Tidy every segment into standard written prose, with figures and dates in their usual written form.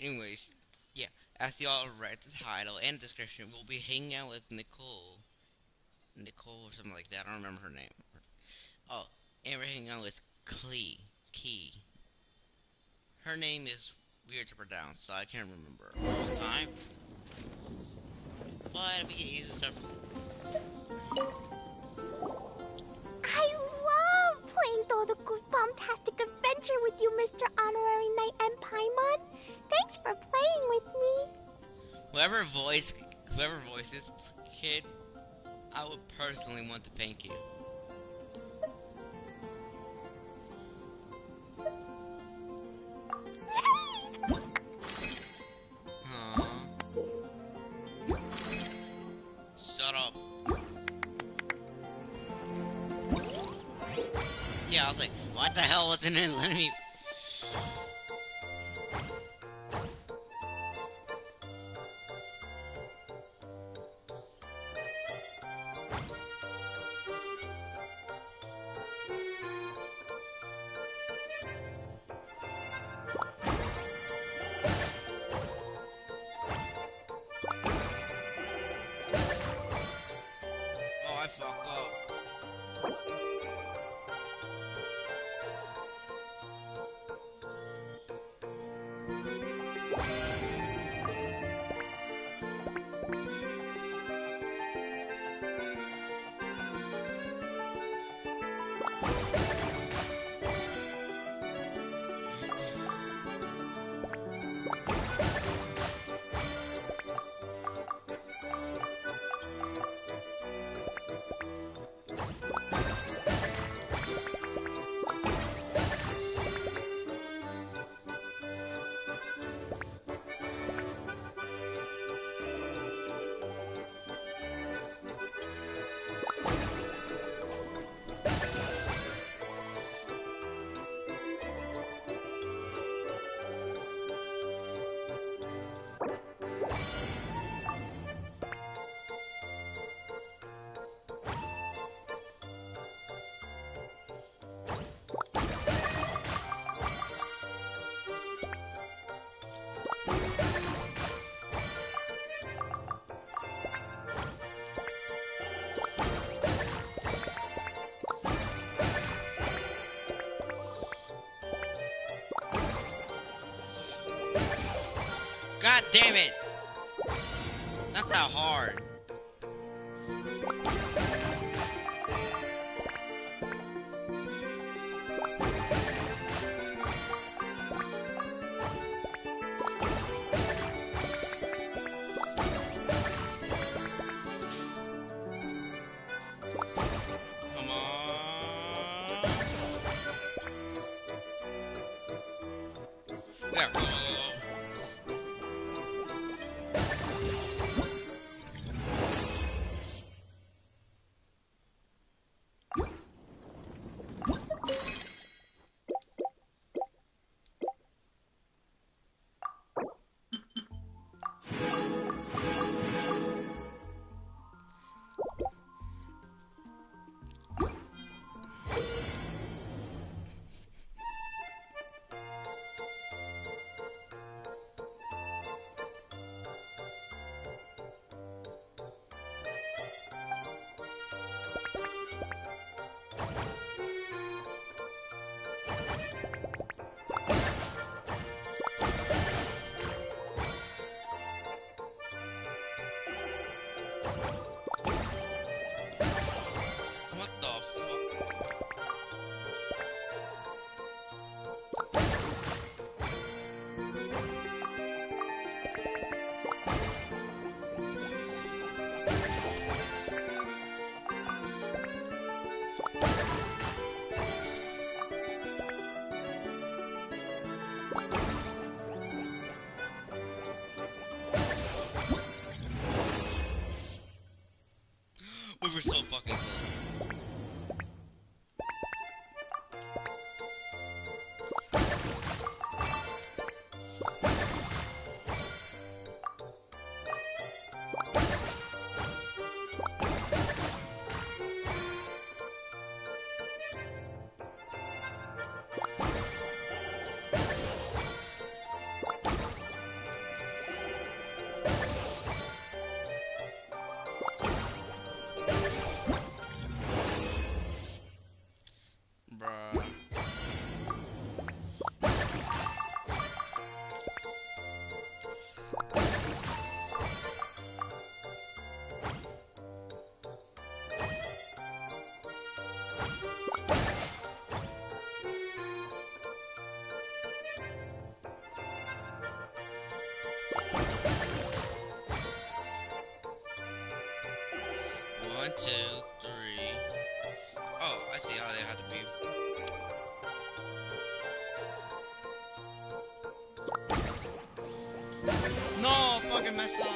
Anyways, yeah, as y'all read the title and description, we'll be hanging out with Nicole. Nicole or something like that. I don't remember her name. Oh, and we're hanging out with Klee. Key. Her name is weird to pronounce, so I can't remember all the time. But we can easily start. I love playing through the goosebump-tastic adventure with you, Mr. Honorary Knight and Paimon. Thanks for playing with me. Whoever voiced this kid, I would personally want to thank you. Aww. Shut up. Yeah, I was like, what the hell wasn't it letting me? Oh, I fucked up. God damn it! Not that hard. Come on. Yeah, go, go, go. What the fuck? We were so fucking close. One, two, three. Oh, I see how they have to be. No, fucking mess up.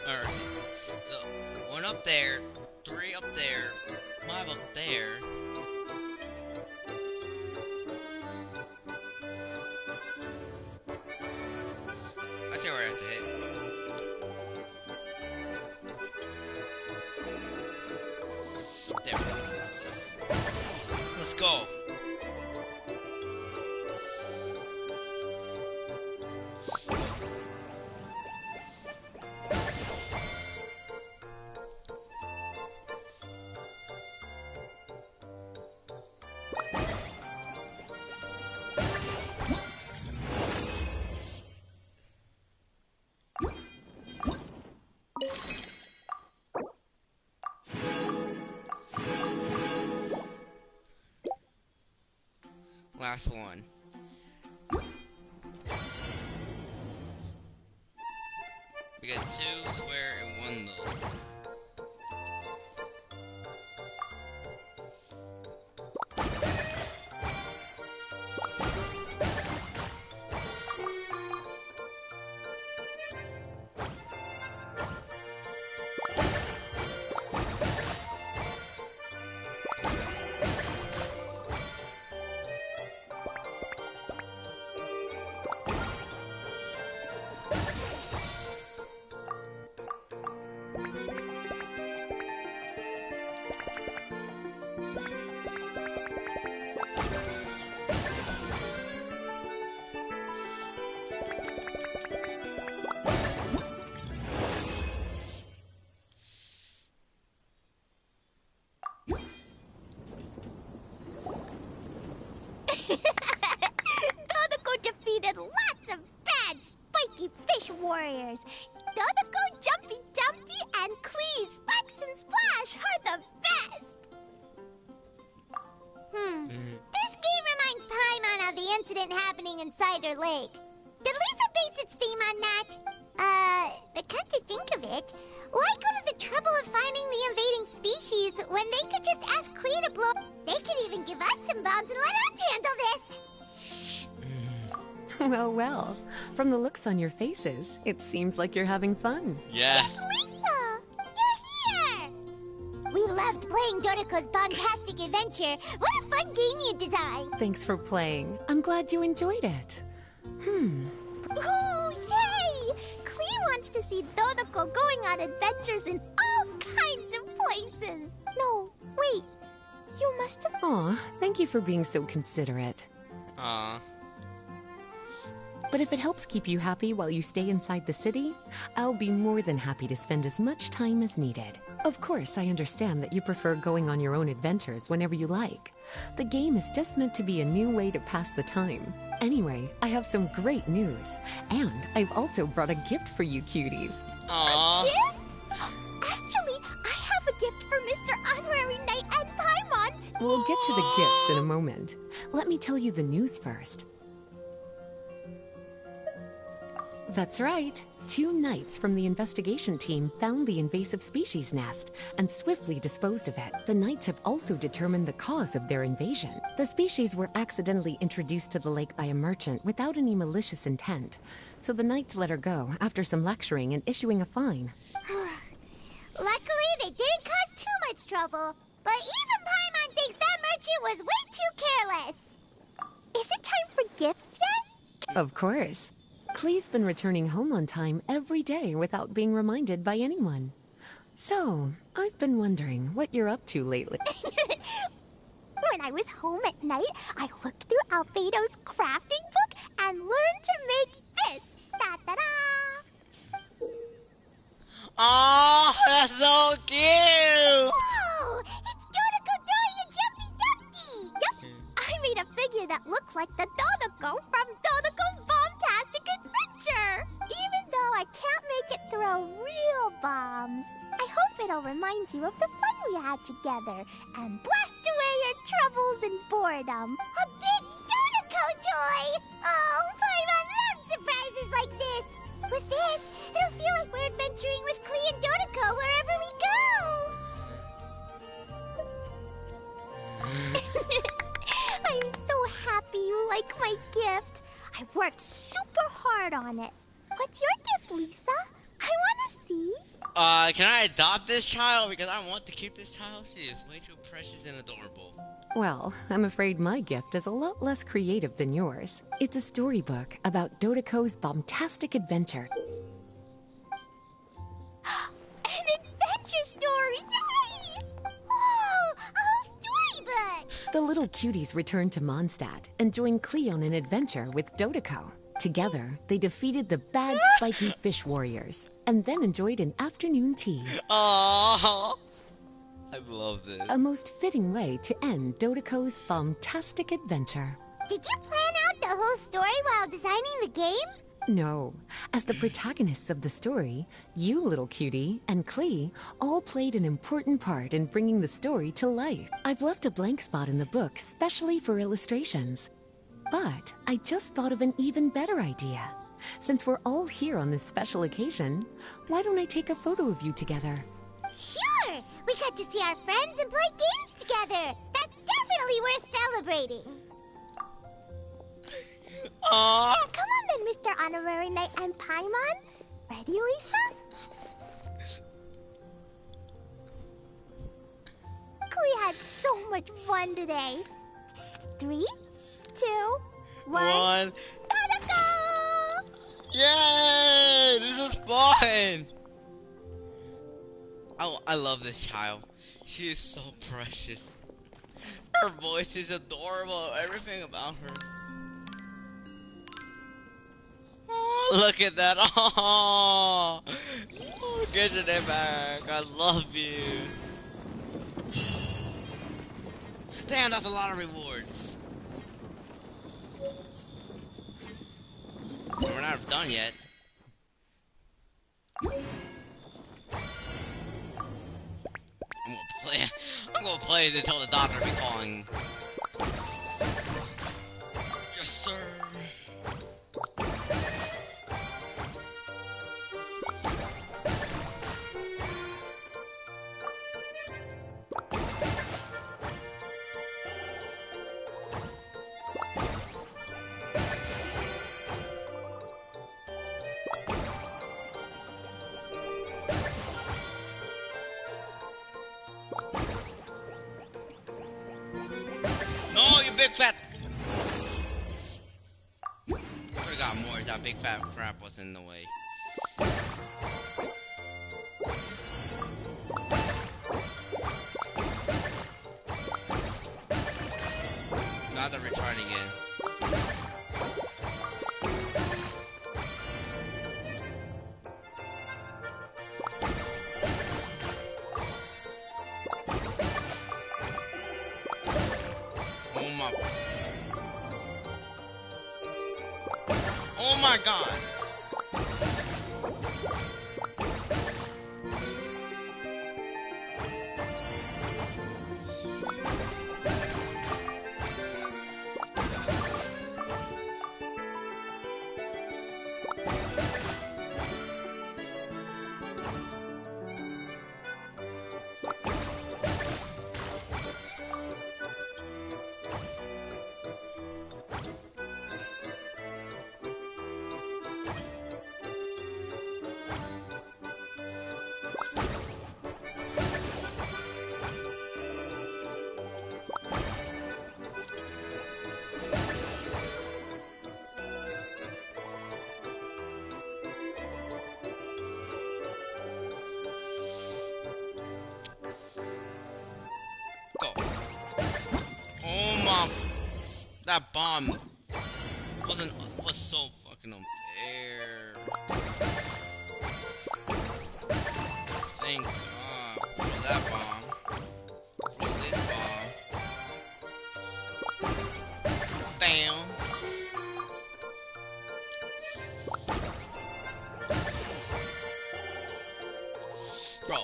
Alright, so one up there, three up there, five up there. I see where I have to hit. There. Let's go. Last one. We got two square and one little. Dodoko defeated lots of bad, spiky fish warriors. Dodoko, Jumpy Dumpty, and Klee, Sparks and Splash are the best. This game reminds Paimon of the incident happening in Cider Lake. Did Lisa base its theme on that? But come to think of it, why go to the trouble of finding the invading species when they could just ask Klee to blow? They could even give us some bombs and let us handle this. Well, well. From the looks on your faces, it seems like you're having fun. Yeah. Lisa, you're here. We loved playing Dodoko's Bombastic Adventure. What a fun game you designed. Thanks for playing. I'm glad you enjoyed it. Ooh, yay! Klee wants to see Dodoko going on adventures in all kinds of places. No, wait. You must have... Aw, thank you for being so considerate. Aw. But if it helps keep you happy while you stay inside the city, I'll be more than happy to spend as much time as needed. Of course, I understand that you prefer going on your own adventures whenever you like. The game is just meant to be a new way to pass the time. Anyway, I have some great news. And I've also brought a gift for you cuties. Aw. Gift? Actually, I have a gift for Mr. Honorary Knight and Paimon. We'll get to the gifts in a moment. Let me tell you the news first. That's right. 2 knights from the investigation team found the invasive species nest and swiftly disposed of it. The knights have also determined the cause of their invasion. The species were accidentally introduced to the lake by a merchant without any malicious intent, so the knights let her go after some lecturing and issuing a fine. Luckily, they didn't cause too much trouble. But even Paimon thinks that merchant was way too careless. Is it time for gifts yet? Of course. Klee's been returning home on time every day without being reminded by anyone. So, I've been wondering what you're up to lately. When I was home at night, I looked through Albedo's crafting book and learned to make this. Da-da-da! Aw, that's so cute! Oh, it's Dodoko throwing a jumpy dumpty. Yep, I made a figure that looks like the Dodoko from Dodoko's bombs. I hope it'll remind you of the fun we had together and blast away your troubles and boredom. A big Dodoko toy! Oh, Paimon loves surprises like this! With this, it'll feel like we're adventuring with Klee and Dodoko wherever we go! I'm so happy you like my gift. I worked super hard on it. What's your gift, Lisa? I want to see. Can I adopt this child? Because I want to keep this child. She is way too precious and adorable. Well, I'm afraid my gift is a lot less creative than yours. It's a storybook about Dodoko's bombastic adventure. An adventure story! Yay! Oh, a whole storybook! The little cuties return to Mondstadt and join Klee on an adventure with Dodoko. Together, they defeated the bad spiky fish warriors and then enjoyed an afternoon tea. Oh, I love this. A most fitting way to end Dodoko's bombastic adventure. Did you plan out the whole story while designing the game? No, as the protagonists of the story, you, little cutie, and Klee all played an important part in bringing the story to life. I've left a blank spot in the book specially for illustrations. But I just thought of an even better idea. Since we're all here on this special occasion, why don't I take a photo of you together? Sure! We got to see our friends and play games together! That's definitely worth celebrating! Aww. Come on then, Mr. Honorary Knight and Paimon. Ready, Lisa? Klee had so much fun today. 3, 2, 1. Dodoko! Yay! This is fun! I love this child. She is so precious. Her voice is adorable. Everything about her. Oh, look at that. Oh, getting it back. I love you. Damn, that's a lot of rewards. We're not done yet. I'm gonna play it until the doctor be calling. Yes, sir. No, you big fat. Could've got more if that big fat crap was in the way. Not to retry it again. Oh my god! Go. Oh my! That bomb was so fucking unfair. Thank God for that bomb. For this bomb. Bam. Bro.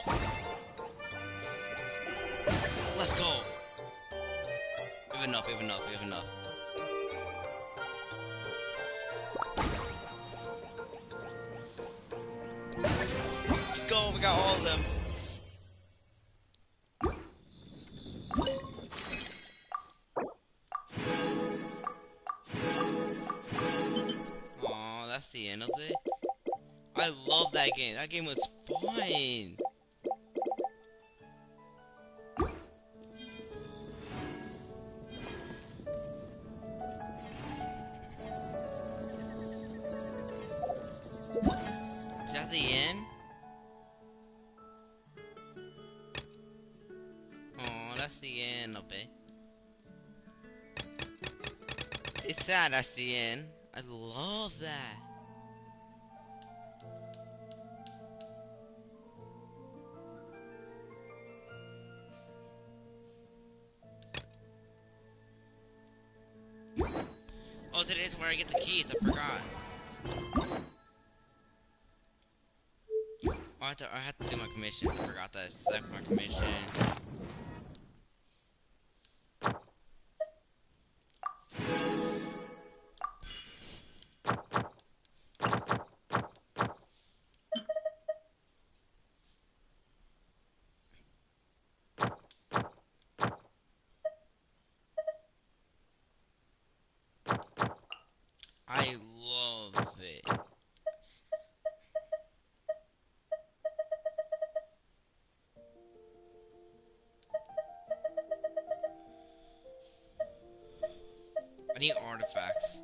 Let's go. We have enough, we have enough, we have enough. Let's go, we got all of them. Aw, that's the end of it. I love that game. That game was fun. Is that the end? Oh, that's the end of it. It's sad that's the end. I love that. Oh, today's where I get the keys. I forgot. Oh, I have to do my commissions. I forgot that. Set my commission. I love it. I need artifacts.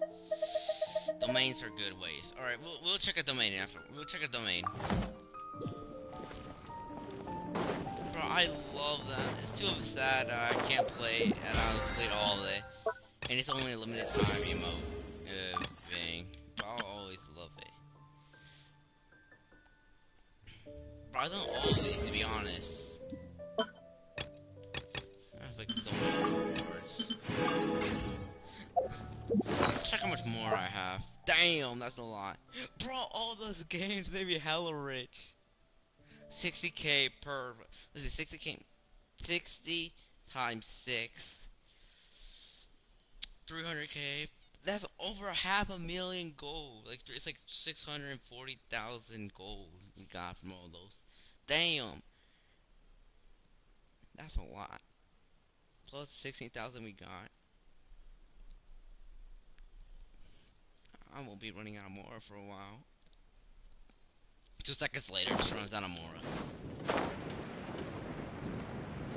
Domains are good ways. Alright, we'll check a domain after. We'll check a domain. Bro, I love that. It's too sad I can't play, and I played all day. And it's only a limited time emote thing. But I'll always love it. Bro, I done all of these, to be honest. I have like so many rewards. Let's check how much more I have. Damn, that's a lot. Bro, all those games made me hella rich. 60k per... Let's see, 60k... 60 times 6. 300k. That's over 500,000 gold. Like, it's like 640,000 gold we got from all those. Damn. That's a lot. Plus 16,000 we got. I won't be running out of Mora for a while. 2 seconds later, just runs out of Mora.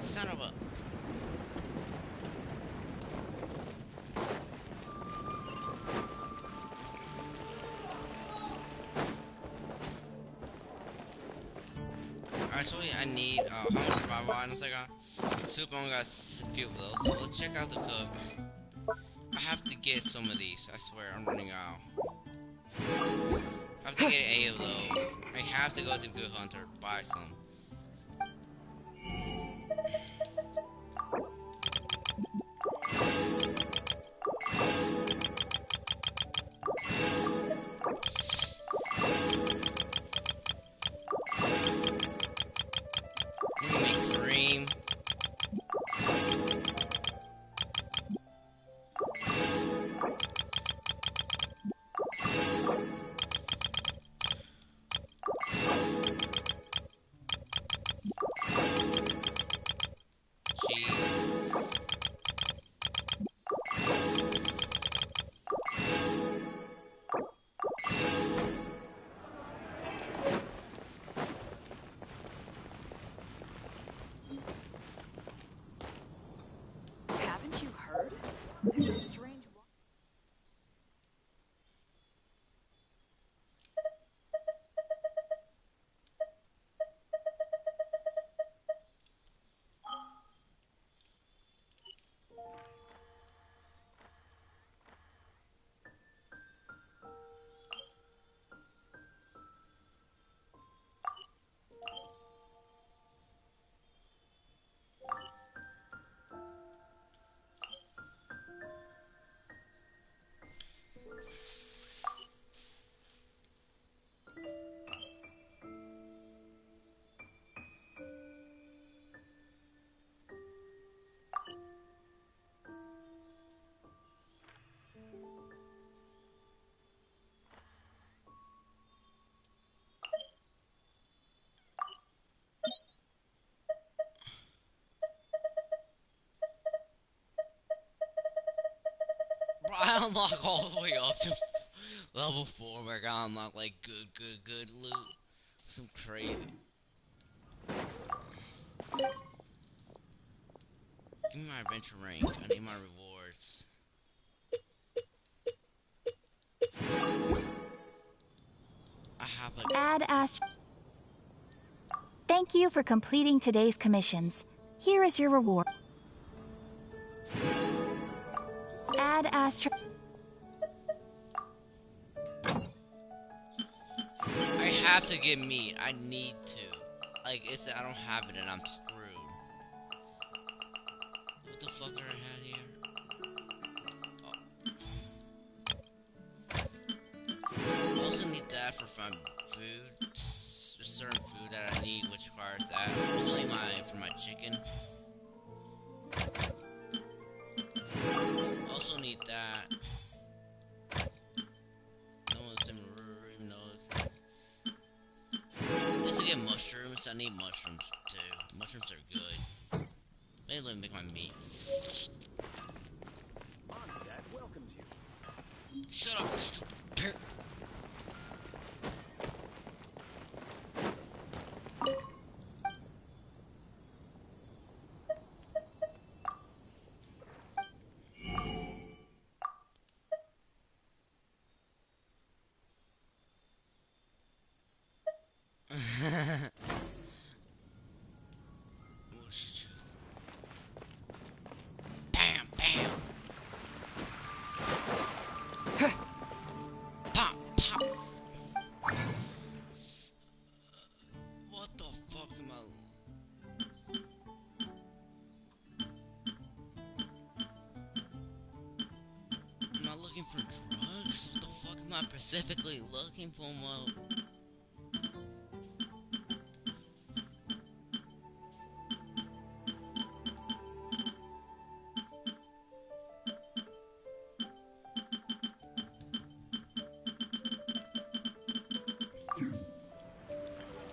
Son of a... Actually, I need, how many survival items I got? Super only got a few of those, so let's check out the cook. I have to get some of these, I swear, I'm running out. I have to get 8 of those. I have to go to Good Hunter to buy some. Let me make cream. unlock all the way up to level 4 where I gotta unlock like good loot. Some crazy. Give me my adventure rank. I need my rewards. I have like... Add Ast. Thank you for completing today's commissions. Here is your reward. Add Astro. I have to get meat. I need to. Like, if I don't have it, then I'm screwed. What the fuck are I had here? I also need that for fun food. There's certain food that I need which requires that. Mostly for my chicken. Also need that. Even though just to get mushrooms, I need mushrooms too. Mushrooms are good. Maybe let me make my meat. Shut up, stupid parrot. Bam, bam. Pop, pop. What the fuck am I? Am I looking for drugs? What the fuck am I specifically looking for?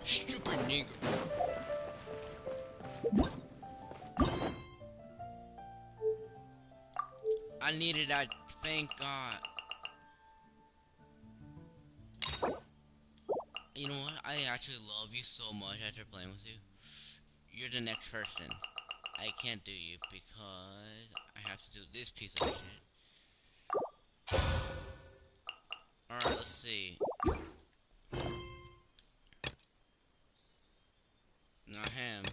Stupid nigger. I needed that, thank God. You know what? I actually love you so much after playing with you. You're the next person. I can't do you because I have to do this piece of shit. Alright, let's see. Not him.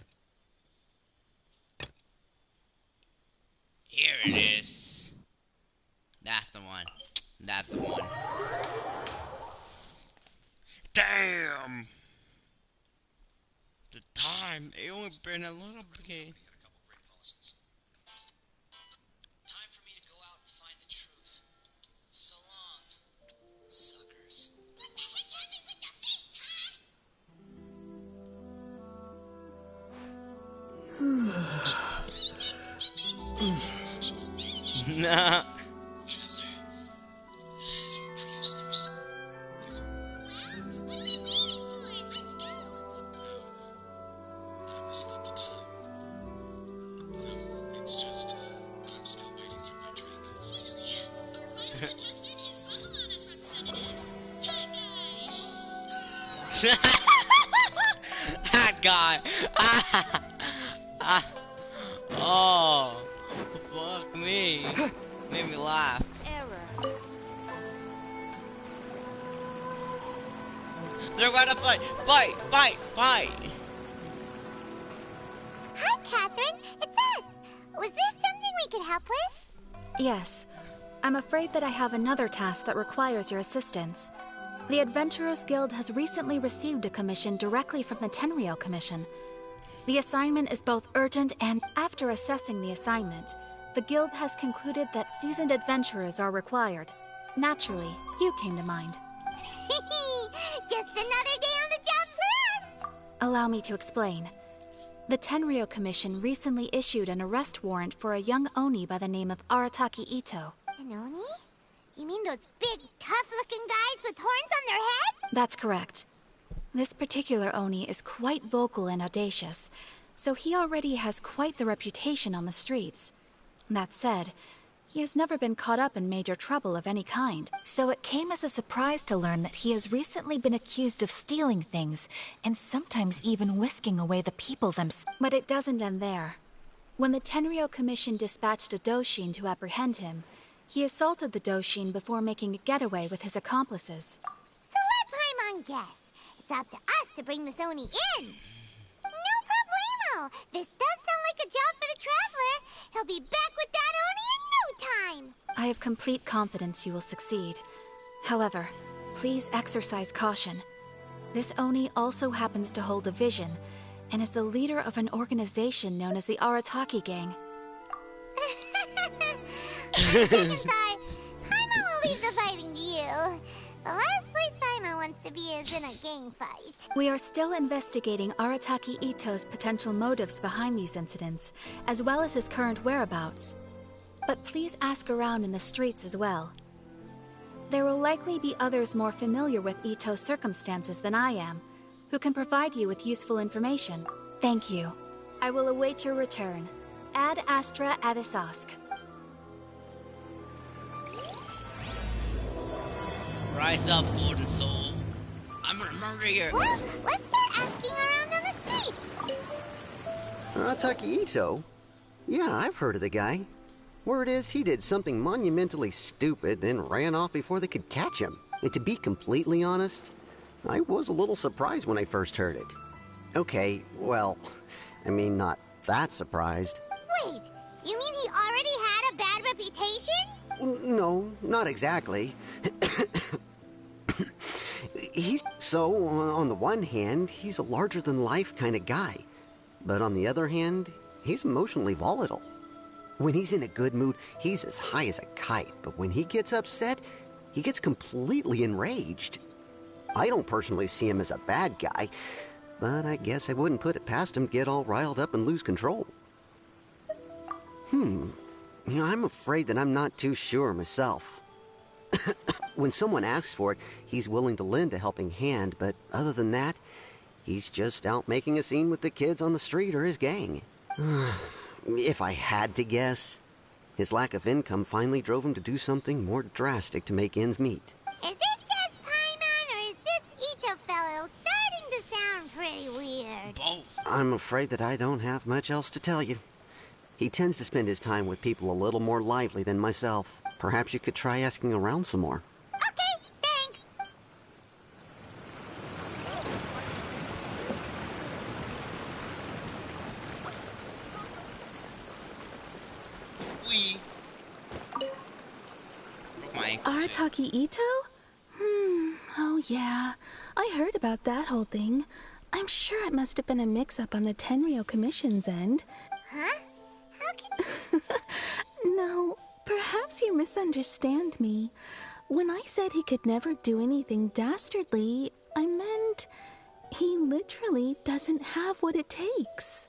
Here it is. That's the one. That's the one. Damn! The time, it only been a little bit. Time for me to go out and find the truth. So long, suckers. What the heck happened with the fake, huh? Nah. That guy. Oh, fuck me. Made me laugh. Error. They're about to fight. Fight, fight, fight. Hi, Catherine. It's us. Was there something we could help with? Yes. I'm afraid that I have another task that requires your assistance. The Adventurers Guild has recently received a commission directly from the Tenryou Commission. The assignment is both urgent and, after assessing the assignment, the Guild has concluded that seasoned adventurers are required. Naturally, you came to mind. Just another day on the job for us. Allow me to explain. The Tenryou Commission recently issued an arrest warrant for a young Oni by the name of Arataki Ito. An Oni? You mean those big, tough-looking guys with horns on their head? That's correct. This particular Oni is quite vocal and audacious, so he already has quite the reputation on the streets. That said, He has never been caught up in major trouble of any kind, so it came as a surprise to learn that he has recently been accused of stealing things, and sometimes even whisking away the people themselves. But it doesn't end there. When the Tenryou Commission dispatched a Doshin to apprehend him, he assaulted the Doshin before making a getaway with his accomplices. So let Paimon guess. It's up to us to bring this Oni in. No problemo. This does sound like a job for the Traveler. He'll be back with that Oni in no time. I have complete confidence you will succeed. However, please exercise caution. This Oni also happens to hold a vision, and is the leader of an organization known as the Arataki Gang. Sorry. Paimon will leave the fighting to you. The last place Paimon wants to be is in a gang fight. We are still investigating Arataki Ito's potential motives behind these incidents, as well as his current whereabouts. But please ask around in the streets as well. There will likely be others more familiar with Ito's circumstances than I am, who can provide you with useful information. Thank you. I will await your return. Ad Astra Avisask. Rise up, Golden Soul. I'm gonna murder you. Well, let's start asking around on the streets. Arataki Ito? Yeah, I've heard of the guy. Word is he did something monumentally stupid, then ran off before they could catch him. And to be completely honest, I was a little surprised when I first heard it. Okay, well, I mean, not that surprised. Wait, you mean he already had a bad reputation? No, not exactly. On the one hand, he's a larger-than-life kind of guy. But on the other hand, he's emotionally volatile. When he's in a good mood, he's as high as a kite. But when he gets upset, he gets completely enraged. I don't personally see him as a bad guy, but I guess I wouldn't put it past him to get all riled up and lose control. I'm afraid that I'm not too sure myself. When someone asks for it, he's willing to lend a helping hand, but other than that, he's just out making a scene with the kids on the street or his gang. If I had to guess, his lack of income finally drove him to do something more drastic to make ends meet. Is it just Paimon, or is this Ito fellow starting to sound pretty weird? Both. I'm afraid that I don't have much else to tell you. He tends to spend his time with people a little more lively than myself. Perhaps you could try asking around some more. Okay, thanks. We. Broke my ankle. too. Arataki Ito? Oh yeah. I heard about that whole thing. I'm sure it must have been a mix-up on the Tenryou Commission's end. Huh? How can... No, perhaps you misunderstand me. When I said he could never do anything dastardly, I meant he literally doesn't have what it takes.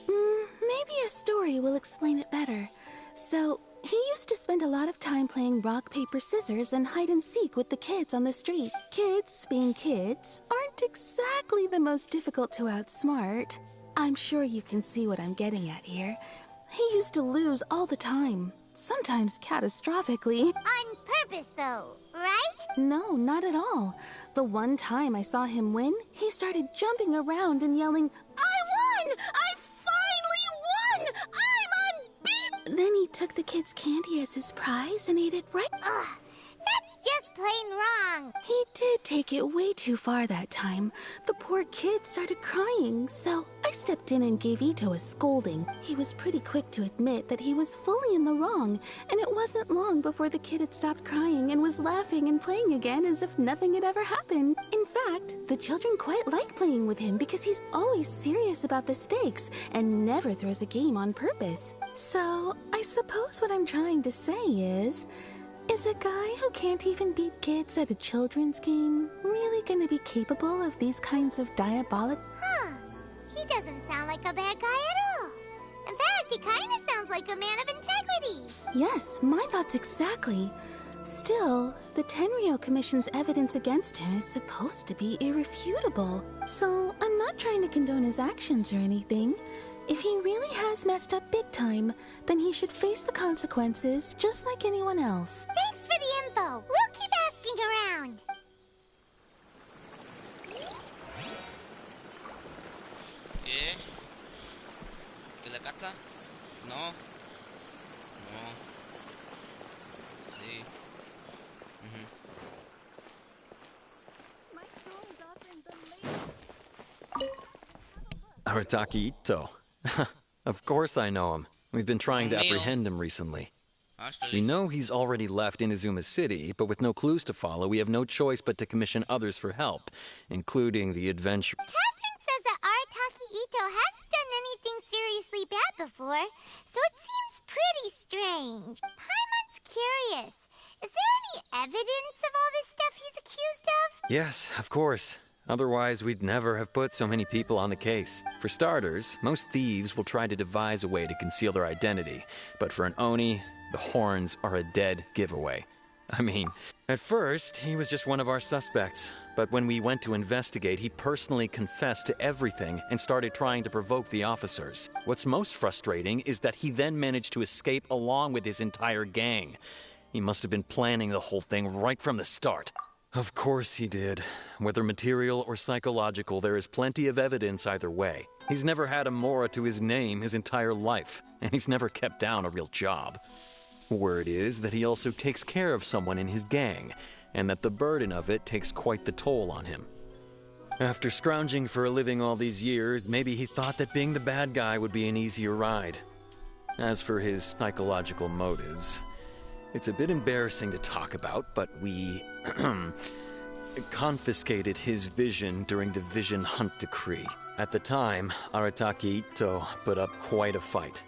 Maybe a story will explain it better. So, he used to spend a lot of time playing rock, paper, scissors and hide and seek with the kids on the street. Kids, being kids, aren't exactly the most difficult to outsmart. I'm sure you can see what I'm getting at here. He used to lose all the time, sometimes catastrophically. On purpose, though, right? No, not at all. The one time I saw him win, he started jumping around and yelling, "I won! I finally won! I'm unbeaten!" Then he took the kids' candy as his prize and ate it right. Ugh, that's just plain wrong. He did take it way too far that time. The poor kid started crying, so I stepped in and gave Ito a scolding. He was pretty quick to admit that he was fully in the wrong, and it wasn't long before the kid had stopped crying and was laughing and playing again as if nothing had ever happened. In fact, the children quite like playing with him because he's always serious about the stakes and never throws a game on purpose. So, I suppose what I'm trying to say is a guy who can't even beat kids at a children's game really gonna be capable of these kinds of diabolic... Huh. He doesn't sound like a bad guy at all. In fact, he kind of sounds like a man of integrity. Yes, my thoughts exactly. Still, the Tenryou Commission's evidence against him is supposed to be irrefutable. So, I'm not trying to condone his actions or anything. If he really has messed up big time, then he should face the consequences just like anyone else. Thanks for the info. We'll keep asking around. ¿Qué? ¿Que la carta? No. No. Sí. Arataki Ito. Of course I know him. We've been trying to apprehend him recently. We know he's already left Inazuma City, but with no clues to follow, we have no choice but to commission others for help, including the adventure. Catherine says that Arataki Ito hasn't done anything seriously bad before, so it seems pretty strange. Paimon's curious. Is there any evidence of all this stuff he's accused of? Yes, of course. Otherwise, we'd never have put so many people on the case. For starters, most thieves will try to devise a way to conceal their identity. But for an Oni, the horns are a dead giveaway. I mean, at first, he was just one of our suspects. But when we went to investigate, he personally confessed to everything and started trying to provoke the officers. What's most frustrating is that he then managed to escape along with his entire gang. He must have been planning the whole thing right from the start. Of course he did. Whether material or psychological, there is plenty of evidence either way. He's never had a Mora to his name his entire life, and he's never kept down a real job. Word is that he also takes care of someone in his gang, and that the burden of it takes quite the toll on him. After scrounging for a living all these years, maybe he thought that being the bad guy would be an easier ride. As for his psychological motives, it's a bit embarrassing to talk about, but we confiscated his vision during the Vision Hunt Decree. At the time, Arataki Ito put up quite a fight.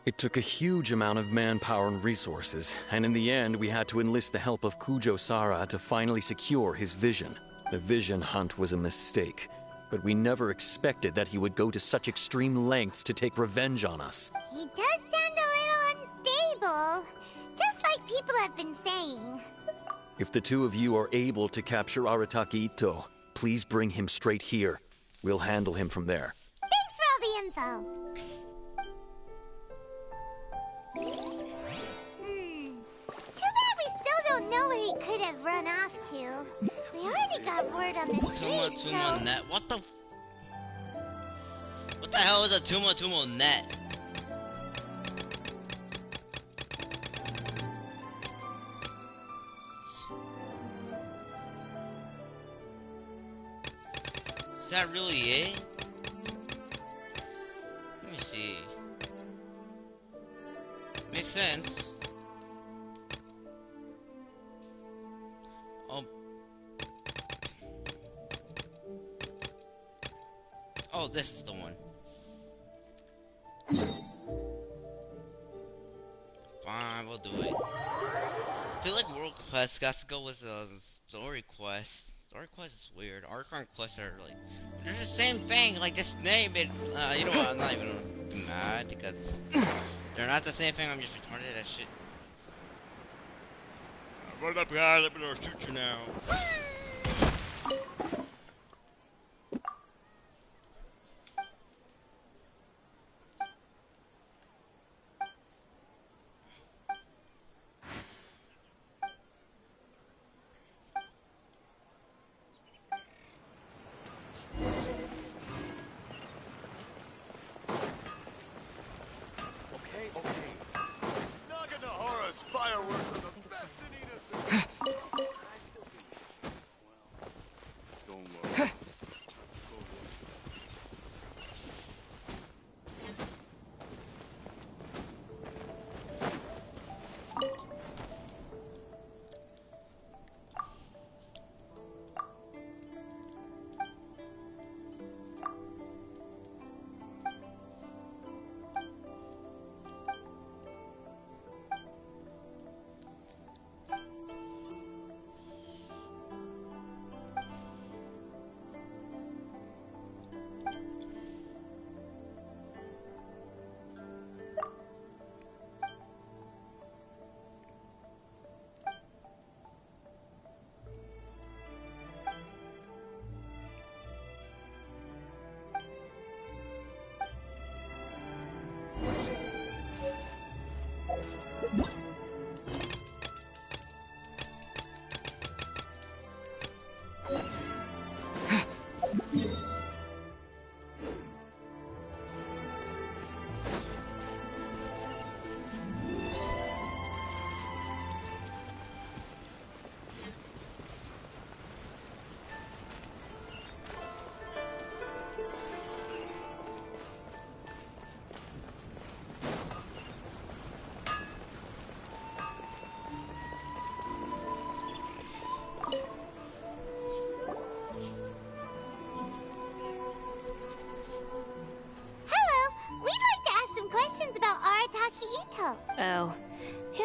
It took a huge amount of manpower and resources, and in the end we had to enlist the help of Kujo Sara to finally secure his vision. The Vision Hunt was a mistake, but we never expected that he would go to such extreme lengths to take revenge on us. He does sound a little unstable, just like people have been saying. If the two of you are able to capture Arataki Ito, please bring him straight here. We'll handle him from there. Thanks for all the info. Too bad we still don't know where he could have run off to. We already got word on the street, so... net. What the hell is a Tumo net? Is that really it? Let me see. Makes sense. Oh, this is the one. Fine, we'll do it. I feel like World Quest got to go with Story Quest. Story Quest is weird. Archon quests are like, they're the same thing. Like, just name it. You know what? I'm not even gonna be mad because they're not the same thing. I'm just retarded as shit. What up, guys? I'm gonna shoot you now.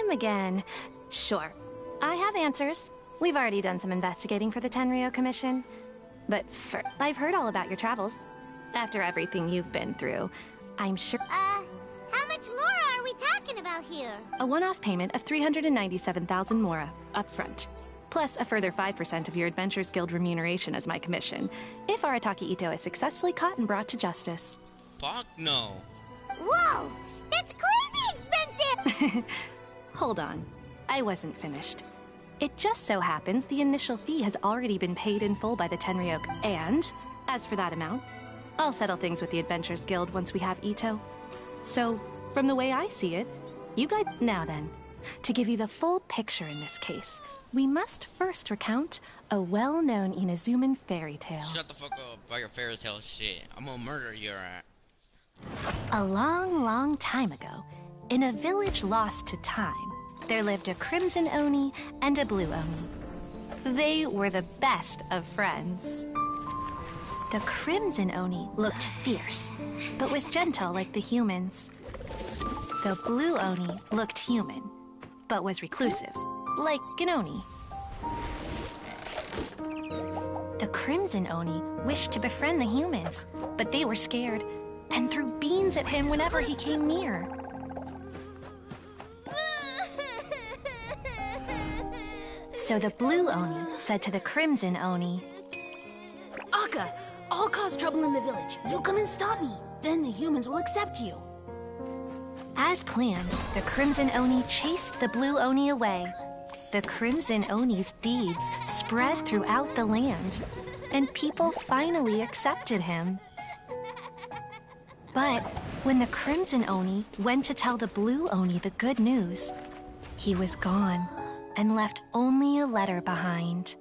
him again. Sure, I have answers. We've already done some investigating for the Tenryou Commission. But I've heard all about your travels. After everything you've been through, I'm sure... How much more are we talking about here? A one-off payment of 397,000 mora, up front. Plus a further 5% of your Adventures Guild remuneration as my commission, if Arataki Ito is successfully caught and brought to justice. Fuck no. Whoa! That's crazy expensive! Hold on. I wasn't finished. It just so happens the initial fee has already been paid in full by the Tenryou, and, as for that amount, I'll settle things with the Adventures Guild once we have Ito. So, from the way I see it, you guys... Now then, to give you the full picture in this case, we must first recount a well-known Inazuman fairy tale. Shut the fuck up about your fairy tale shit. I'm gonna murder your ass. A long, long time ago, in a village lost to time, there lived a crimson Oni and a blue Oni. They were the best of friends. The crimson Oni looked fierce, but was gentle like the humans. The blue Oni looked human, but was reclusive, like an Oni. The crimson Oni wished to befriend the humans, but they were scared and threw beans at him whenever he came near. So the blue Oni said to the crimson Oni, Akka, I'll cause trouble in the village. You come and stop me. Then the humans will accept you. As planned, the crimson Oni chased the blue Oni away. The crimson Oni's deeds spread throughout the land, and people finally accepted him. But when the crimson Oni went to tell the blue Oni the good news, he was gone and left only a letter behind.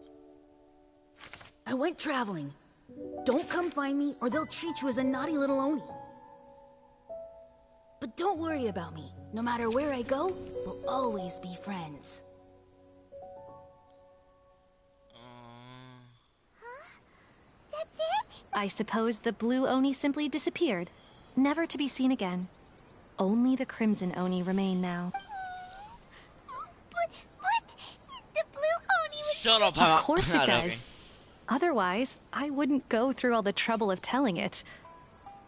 I went traveling. Don't come find me or they'll treat you as a naughty little Oni. But don't worry about me. No matter where I go, we'll always be friends. That's it? I suppose the blue Oni simply disappeared, never to be seen again. Only the crimson Oni remain now. But the blue Oni was... Shut up, Of course it okay. does. Otherwise, I wouldn't go through all the trouble of telling it.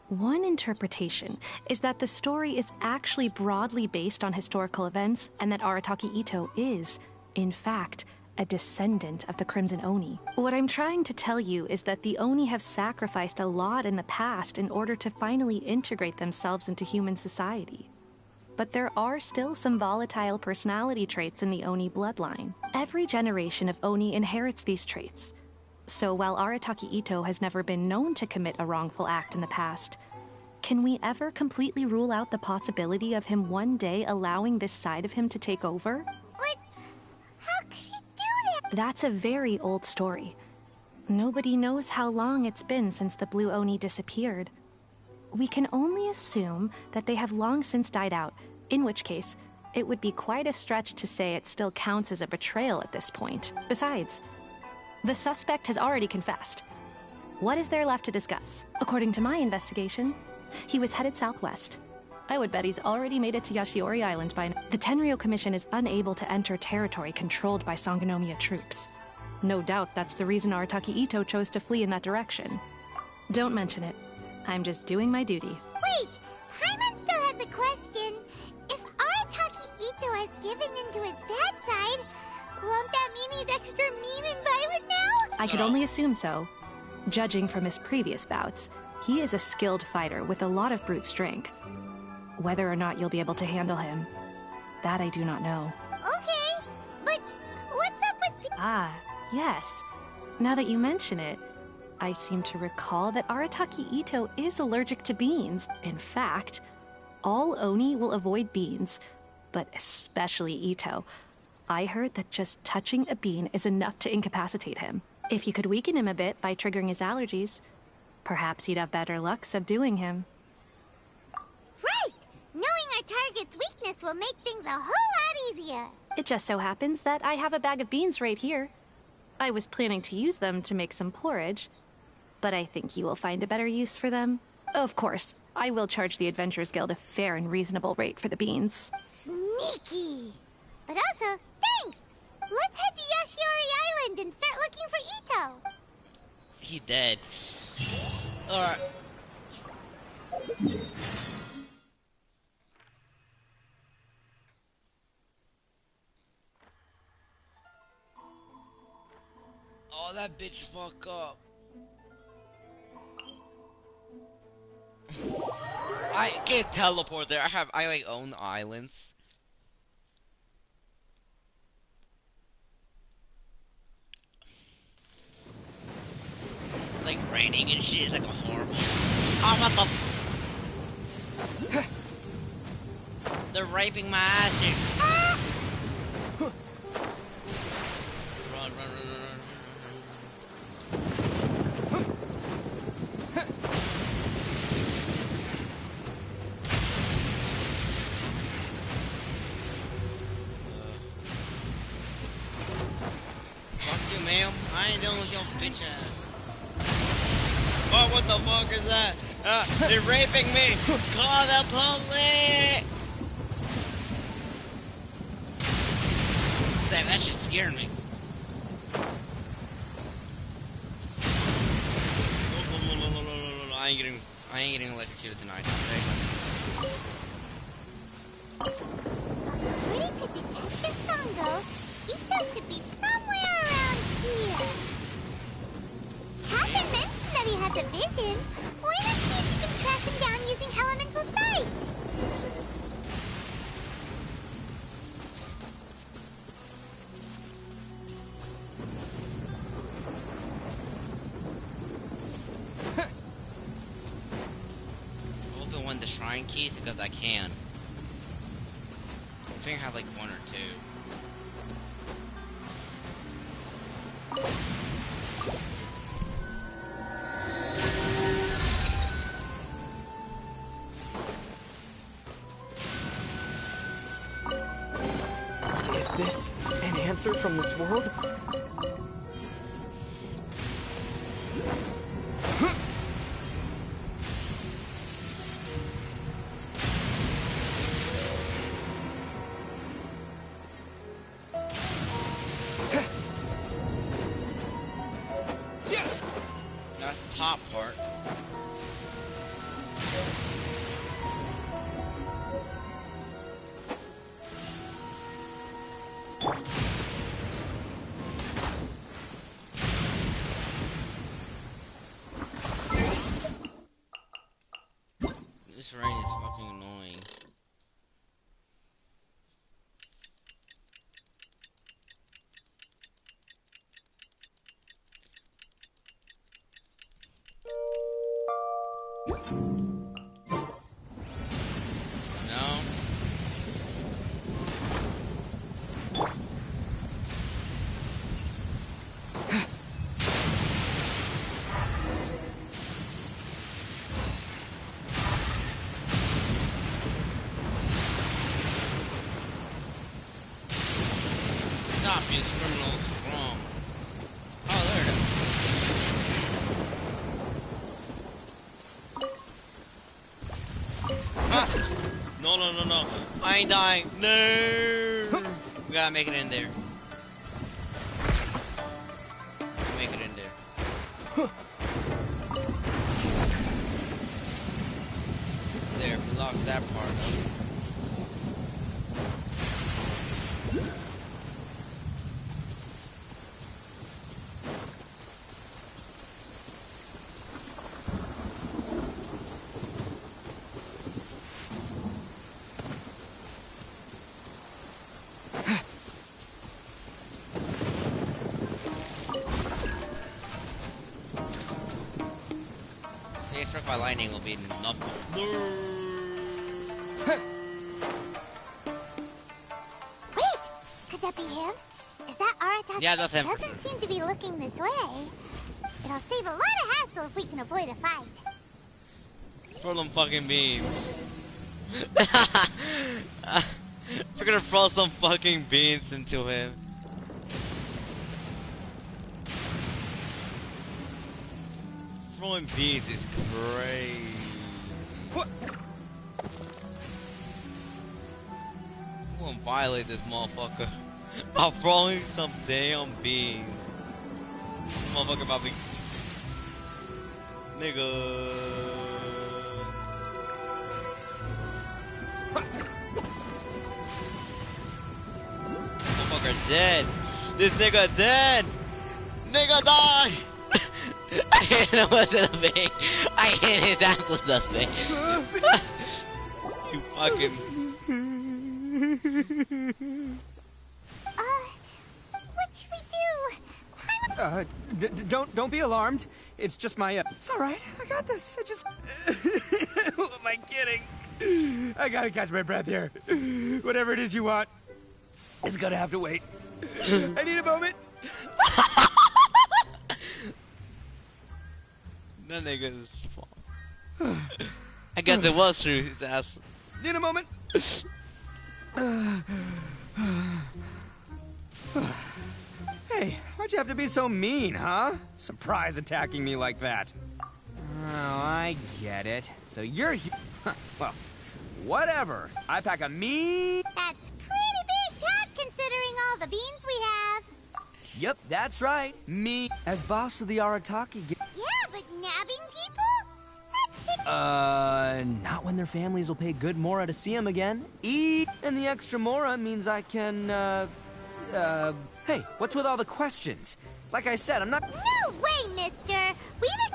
One interpretation is that the story is actually broadly based on historical events and that Arataki Ito is, in fact, a descendant of the Crimson Oni. What I'm trying to tell you is that the Oni have sacrificed a lot in the past in order to finally integrate themselves into human society. But there are still some volatile personality traits in the Oni bloodline. Every generation of Oni inherits these traits. So while Arataki Ito has never been known to commit a wrongful act in the past, can we ever completely rule out the possibility of him one day allowing this side of him to take over? But how could he do that? That's a very old story. Nobody knows how long it's been since the Blue Oni disappeared. We can only assume that they have long since died out, in which case, it would be quite a stretch to say it still counts as a betrayal at this point. Besides, the suspect has already confessed. What is there left to discuss? According to my investigation, he was headed southwest. I would bet he's already made it to Yashiori Island by now. The Tenryou Commission is unable to enter territory controlled by Sangonomiya troops. No doubt that's the reason Arataki Ito chose to flee in that direction. Don't mention it. I'm just doing my duty. Wait! Hyman still has a question. If Arataki Ito has given in to his bad side, won't that mean he's extra mean and violent now? I could only assume so. Judging from his previous bouts, he is a skilled fighter with a lot of brute strength. Whether or not you'll be able to handle him, that I do not know. Okay, but what's up with... Ah, yes. Now that you mention it, I seem to recall that Arataki Ito is allergic to beans. In fact, all Oni will avoid beans, but especially Ito. I heard that just touching a bean is enough to incapacitate him. If you could weaken him a bit by triggering his allergies, perhaps you'd have better luck subduing him. Right! Knowing our target's weakness will make things a whole lot easier. It just so happens that I have a bag of beans right here. I was planning to use them to make some porridge, but I think you will find a better use for them. Of course, I will charge the Adventurers Guild a fair and reasonable rate for the beans. Sneaky! But also, thanks! Let's head to Yashiori Island and start looking for Ito. He dead. Alright. Oh, that bitch fuck up. I can't teleport there. I like own islands. It's like raining and shit. It's like a horrible. Oh, what the? They're raping my ass here. Run, run, run, run, run, run, run. Fuck you, ma'am. I ain't dealing with your bitch ass. Oh, what the fuck is that? They're raping me! Call the police! Damn, that shit scared me. No, I ain't getting electrocuted tonight. Okay? According to Detective Sango, Ito should be somewhere around here. Catherine mentioned that he has a vision. Why not see if you can track him down using elemental sight? I'll open one of the shrine keys because I can. I think I have like one or two. Is this an answer from this world? That's the top part. This rain is fucking annoying. No? Stop, you criminals. Wrong. Oh, there it is. Ah! No, no, no, no. I ain't dying. No! We gotta make it in there. Make it in there. There, we locked that part up. Being struck by lightning will be nothing. Wait! Could that be him? Is that Aratak? Yeah, that's him. Doesn't seem to be looking this way. It'll save a lot of hassle if we can avoid a fight. Throw them fucking beans. We're gonna throw some fucking beans into him. Throwing beans is crazy. What? Whoa. gonna violate this motherfucker by throwing some damn beans. This motherfucker about to be... Nigga. Motherfucker dead. This nigga dead. Nigga die. I hit him with the thing. I hit his ass with the thing. You fucking... What should we do? Don't be alarmed. It's just my, It's alright, I got this. I just... Who am I kidding? I gotta catch my breath here. Whatever it is you want, it's gonna have to wait. I need a moment. That nigga is small. I guess it was through his ass. Need a moment. Hey, why'd you have to be so mean, huh? Surprise attacking me like that. Oh, I get it. So you're here. Well, whatever. I pack a mean... That's pretty big talk considering all the beans we have. Yep, that's right. Me as boss of the Arataki. Yeah, but nabbing people? That's Not when their families will pay good mora to see them again. And the extra mora means I can, hey, what's with all the questions? Like I said, I'm not... No way, mister!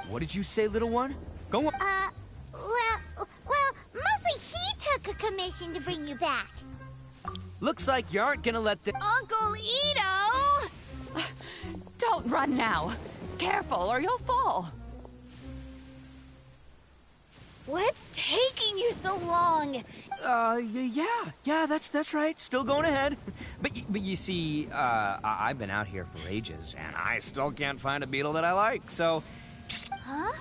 What did you say, little one? Go on. Well, mostly he took a commission to bring you back. Looks like you aren't gonna let the... Uncle Ito! Don't run now. Careful or you'll fall. What's taking you so long? Yeah, that's right. Still going ahead. But you see, I've been out here for ages, and I still can't find a beetle that I like, so... Just... Huh?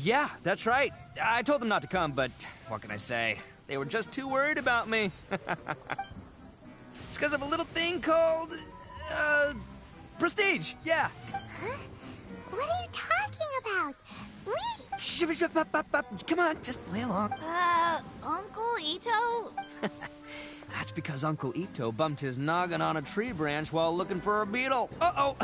Yeah, that's right. I told them not to come, but what can I say? They were just too worried about me. It's because of a little thing called, prestige, yeah. Huh? What are you talking about? Come on, just play along. Uncle Ito? That's because Uncle Ito bumped his noggin on a tree branch while looking for a beetle. Uh-oh.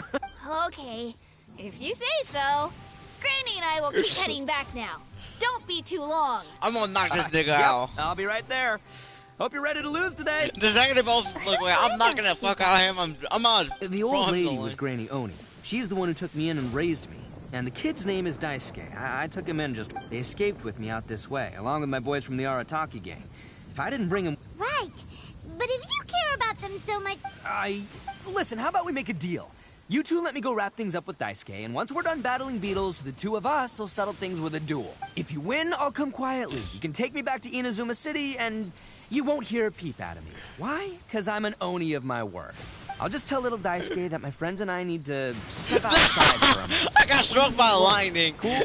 Okay, if you say so. Granny and I will keep heading back now. Don't be too long. I'm gonna knock this nigga out. Yep, I'll be right there. Hope you're ready to lose today. The second they both look away, I'm not gonna fuck out of him. I'm on. The old lady was Granny Oni. She's the one who took me in and raised me. And the kid's name is Daisuke. I took him in just... They escaped with me out this way, along with my boys from the Arataki gang. If I didn't bring them... Right. But if you care about them so much... Listen, how about we make a deal? You two let me go wrap things up with Daisuke, and once we're done battling beetles, the two of us will settle things with a duel. If you win, I'll come quietly. You can take me back to Inazuma City, and you won't hear a peep out of me. Why? Because I'm an Oni of my word. I'll just tell little Daisuke that my friends and I need to step outside for a moment. I got struck by lightning. Cool.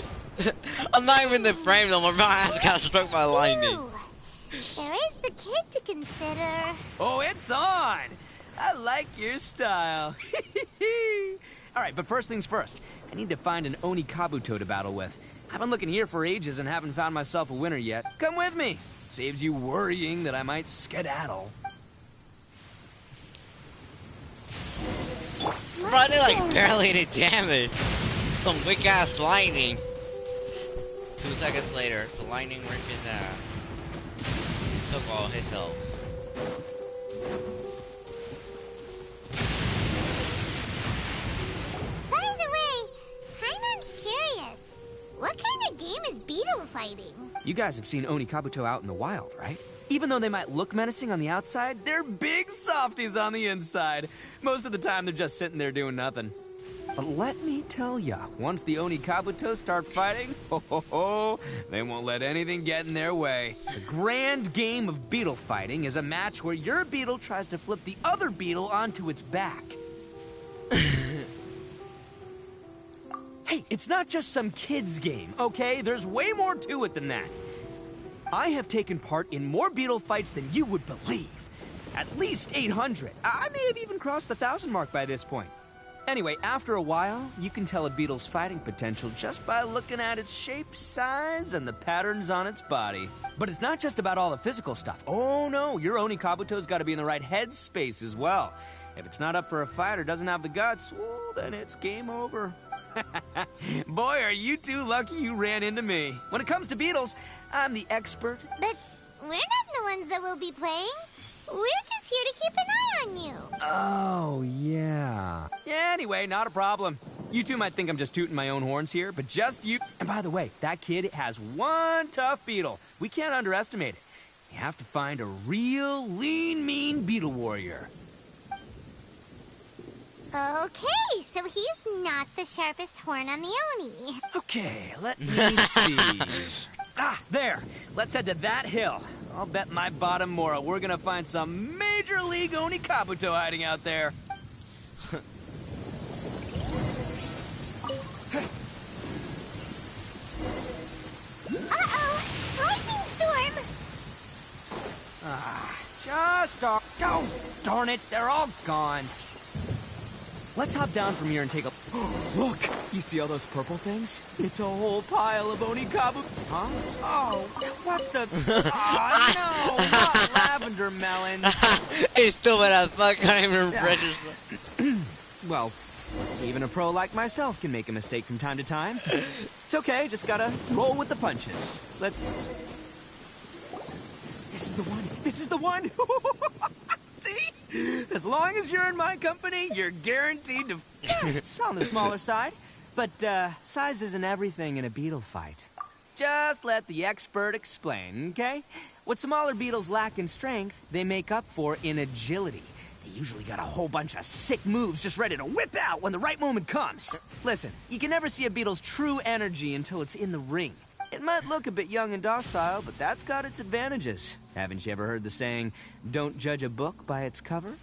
I'm not even in the frame no more. My ass got struck by lightning. Ooh, there is the kid to consider. Oh, it's on! I like your style. All right, but first things first. I need to find an Oni Kabuto to battle with. I've been looking here for ages and haven't found myself a winner yet. Come with me. Saves you worrying that I might skedaddle. Bro, they like barely did damage. Some weak ass lightning. 2 seconds later, the lightning ripped his ass. It took all his health. By the way, Hyman's curious. What kind of game is beetle fighting? You guys have seen Oni Kabuto out in the wild, right? Even though they might look menacing on the outside, they're big softies on the inside. Most of the time, they're just sitting there doing nothing. But let me tell ya, once the Oni Kabuto start fighting, they won't let anything get in their way. The grand game of beetle fighting is a match where your beetle tries to flip the other beetle onto its back. Hey, it's not just some kid's game, okay? There's way more to it than that. I have taken part in more beetle fights than you would believe. At least 800. I may have even crossed the 1,000 mark by this point. Anyway, after a while, you can tell a beetle's fighting potential just by looking at its shape, size, and the patterns on its body. But it's not just about all the physical stuff. Oh no, your Oni Kabuto's got to be in the right headspace as well. If it's not up for a fight or doesn't have the guts, well, then it's game over. Boy, are you two lucky you ran into me. When it comes to beetles, I'm the expert. But we're not the ones that will be playing. We're just here to keep an eye on you. Oh, yeah. Anyway, not a problem. You two might think I'm just tooting my own horns here, but just you. And by the way, that kid has one tough beetle. We can't underestimate it. You have to find a real lean, mean beetle warrior. Okay, so he's not the sharpest horn on the Oni. Okay, let me see. There. Let's head to that hill. I'll bet my bottom Mora we're gonna find some major league Oni Kabuto hiding out there. Uh-oh! Lightning storm! Oh, darn it, they're all gone. Let's hop down from here and take a... Look! You see all those purple things? It's a whole pile of Oni Kabu... Huh? Oh, what the... Oh, no! Not lavender melons! He's stupid as fuck, can't even register. Well, even a pro like myself can make a mistake from time to time. It's okay, just gotta roll with the punches. Let's... This is the one! This is the one! See? As long as you're in my company, you're guaranteed to... It's on the smaller side, but size isn't everything in a beetle fight. Just let the expert explain, okay? What smaller beetles lack in strength, they make up for in agility. They usually got a whole bunch of sick moves just ready to whip out when the right moment comes. Listen, you can never see a beetle's true energy until it's in the ring. It might look a bit young and docile, but that's got its advantages. Haven't you ever heard the saying, don't judge a book by its cover?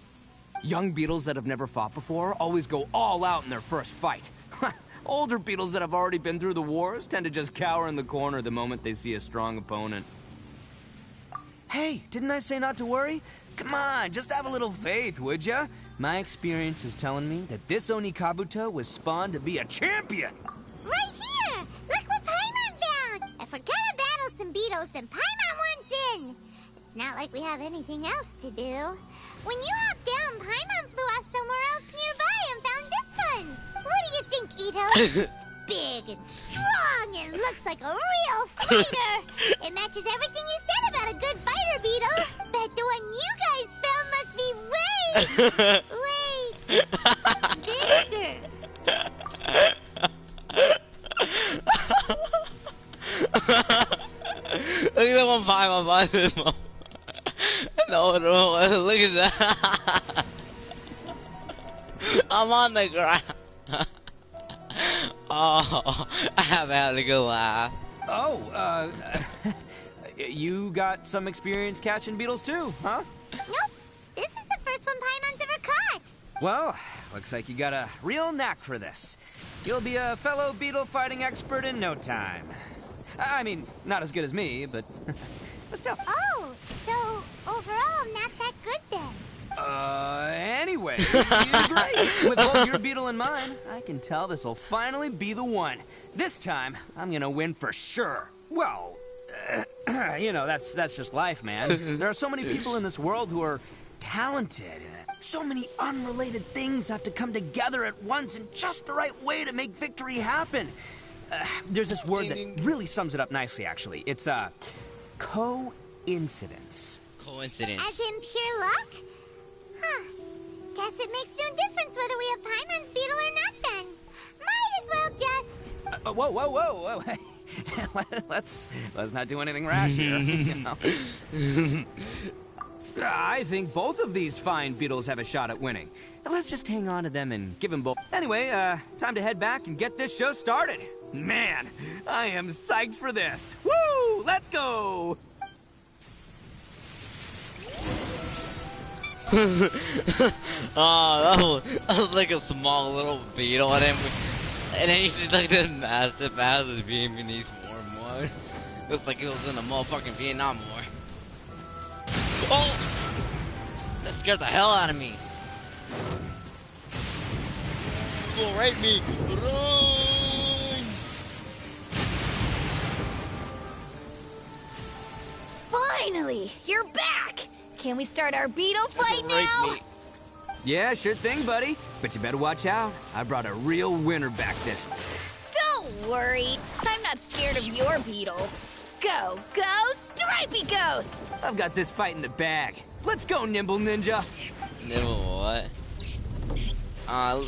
Young beetles that have never fought before always go all out in their first fight. Older beetles that have already been through the wars tend to just cower in the corner the moment they see a strong opponent. Hey, didn't I say not to worry? Come on, just have a little faith, would ya? My experience is telling me that this Oni Kabuto was spawned to be a champion. Right here! Look what Paimon found! If we're gonna battle some beetles, then Paimon wants in! It's not like we have anything else to do. When you hopped down, Paimon flew off somewhere else nearby and found this one! What do you think, Ito? It's big and strong and looks like a real fighter! It matches everything you said about a good fighter, Beetle! Bet the one you guys found must be way bigger! Look at that one behind this one. No, look at that. I'm on the ground. Oh, I haven't had a good laugh. Oh, you got some experience catching beetles too, huh? Nope. This is the first one Paimon's ever caught. Well, looks like you got a real knack for this. You'll be a fellow beetle fighting expert in no time. I mean, not as good as me, but still. Oh, so overall, not that good then. Anyway, you're great. With both your beetle and mine, I can tell this'll finally be the one. This time, I'm gonna win for sure. Well, you know, that's just life, man. There are so many people in this world who are talented. So many unrelated things have to come together at once in just the right way to make victory happen. There's this word that really sums it up nicely, actually. It's, coincidence. Coincidence. As in pure luck? Huh. Guess it makes no difference whether we have Paimon's beetle or not then. Might as well just... Whoa. let's not do anything rash here, you know? I think both of these fine beetles have a shot at winning. Let's just hang on to them and give them both. Anyway, time to head back and get this show started. Man, I am psyched for this. Woo! Let's go! Oh, that was like a small little beetle, and then he's like this massive Vietnamese war mode. Looks like it was in the motherfucking Vietnam War. Oh! That scared the hell out of me. will rape me. Run! Finally, you're back. Can we start our beetle fight now? Me. Yeah, sure thing, buddy. But you better watch out. I brought a real winner back this. Don't worry. I'm not scared of your beetle. Go, Stripey Ghost! I've got this fight in the bag. Let's go, Nimble Ninja. Nimble what? Huh?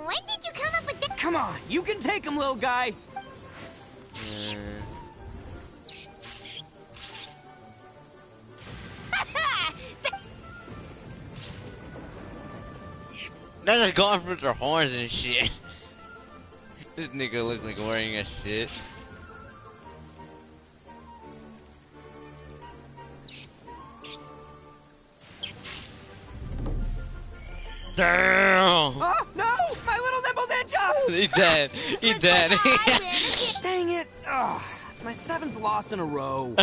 When did you come up with that? Come on, you can take him, little guy. They're just going for their horns and shit. This nigga looks like wearing a shit. Damn! Oh, no! My little Nimble Ninja! He dead. He dead. Dang it! Oh, it's my 7th loss in a row.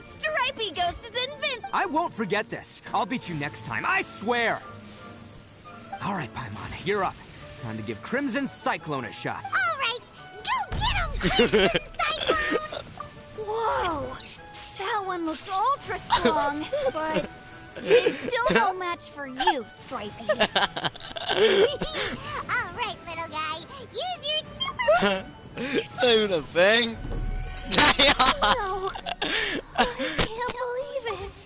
Stripey Ghost is invincible! I won't forget this. I'll beat you next time, I swear! Alright, Paimon, you're up. Time to give Crimson Cyclone a shot. Alright, go get him, Crimson Cyclone! Whoa! That one looks ultra strong, but it's still no match for you, Stripey. Alright, little guy, use your super... Not even a bang. No! I can't believe it.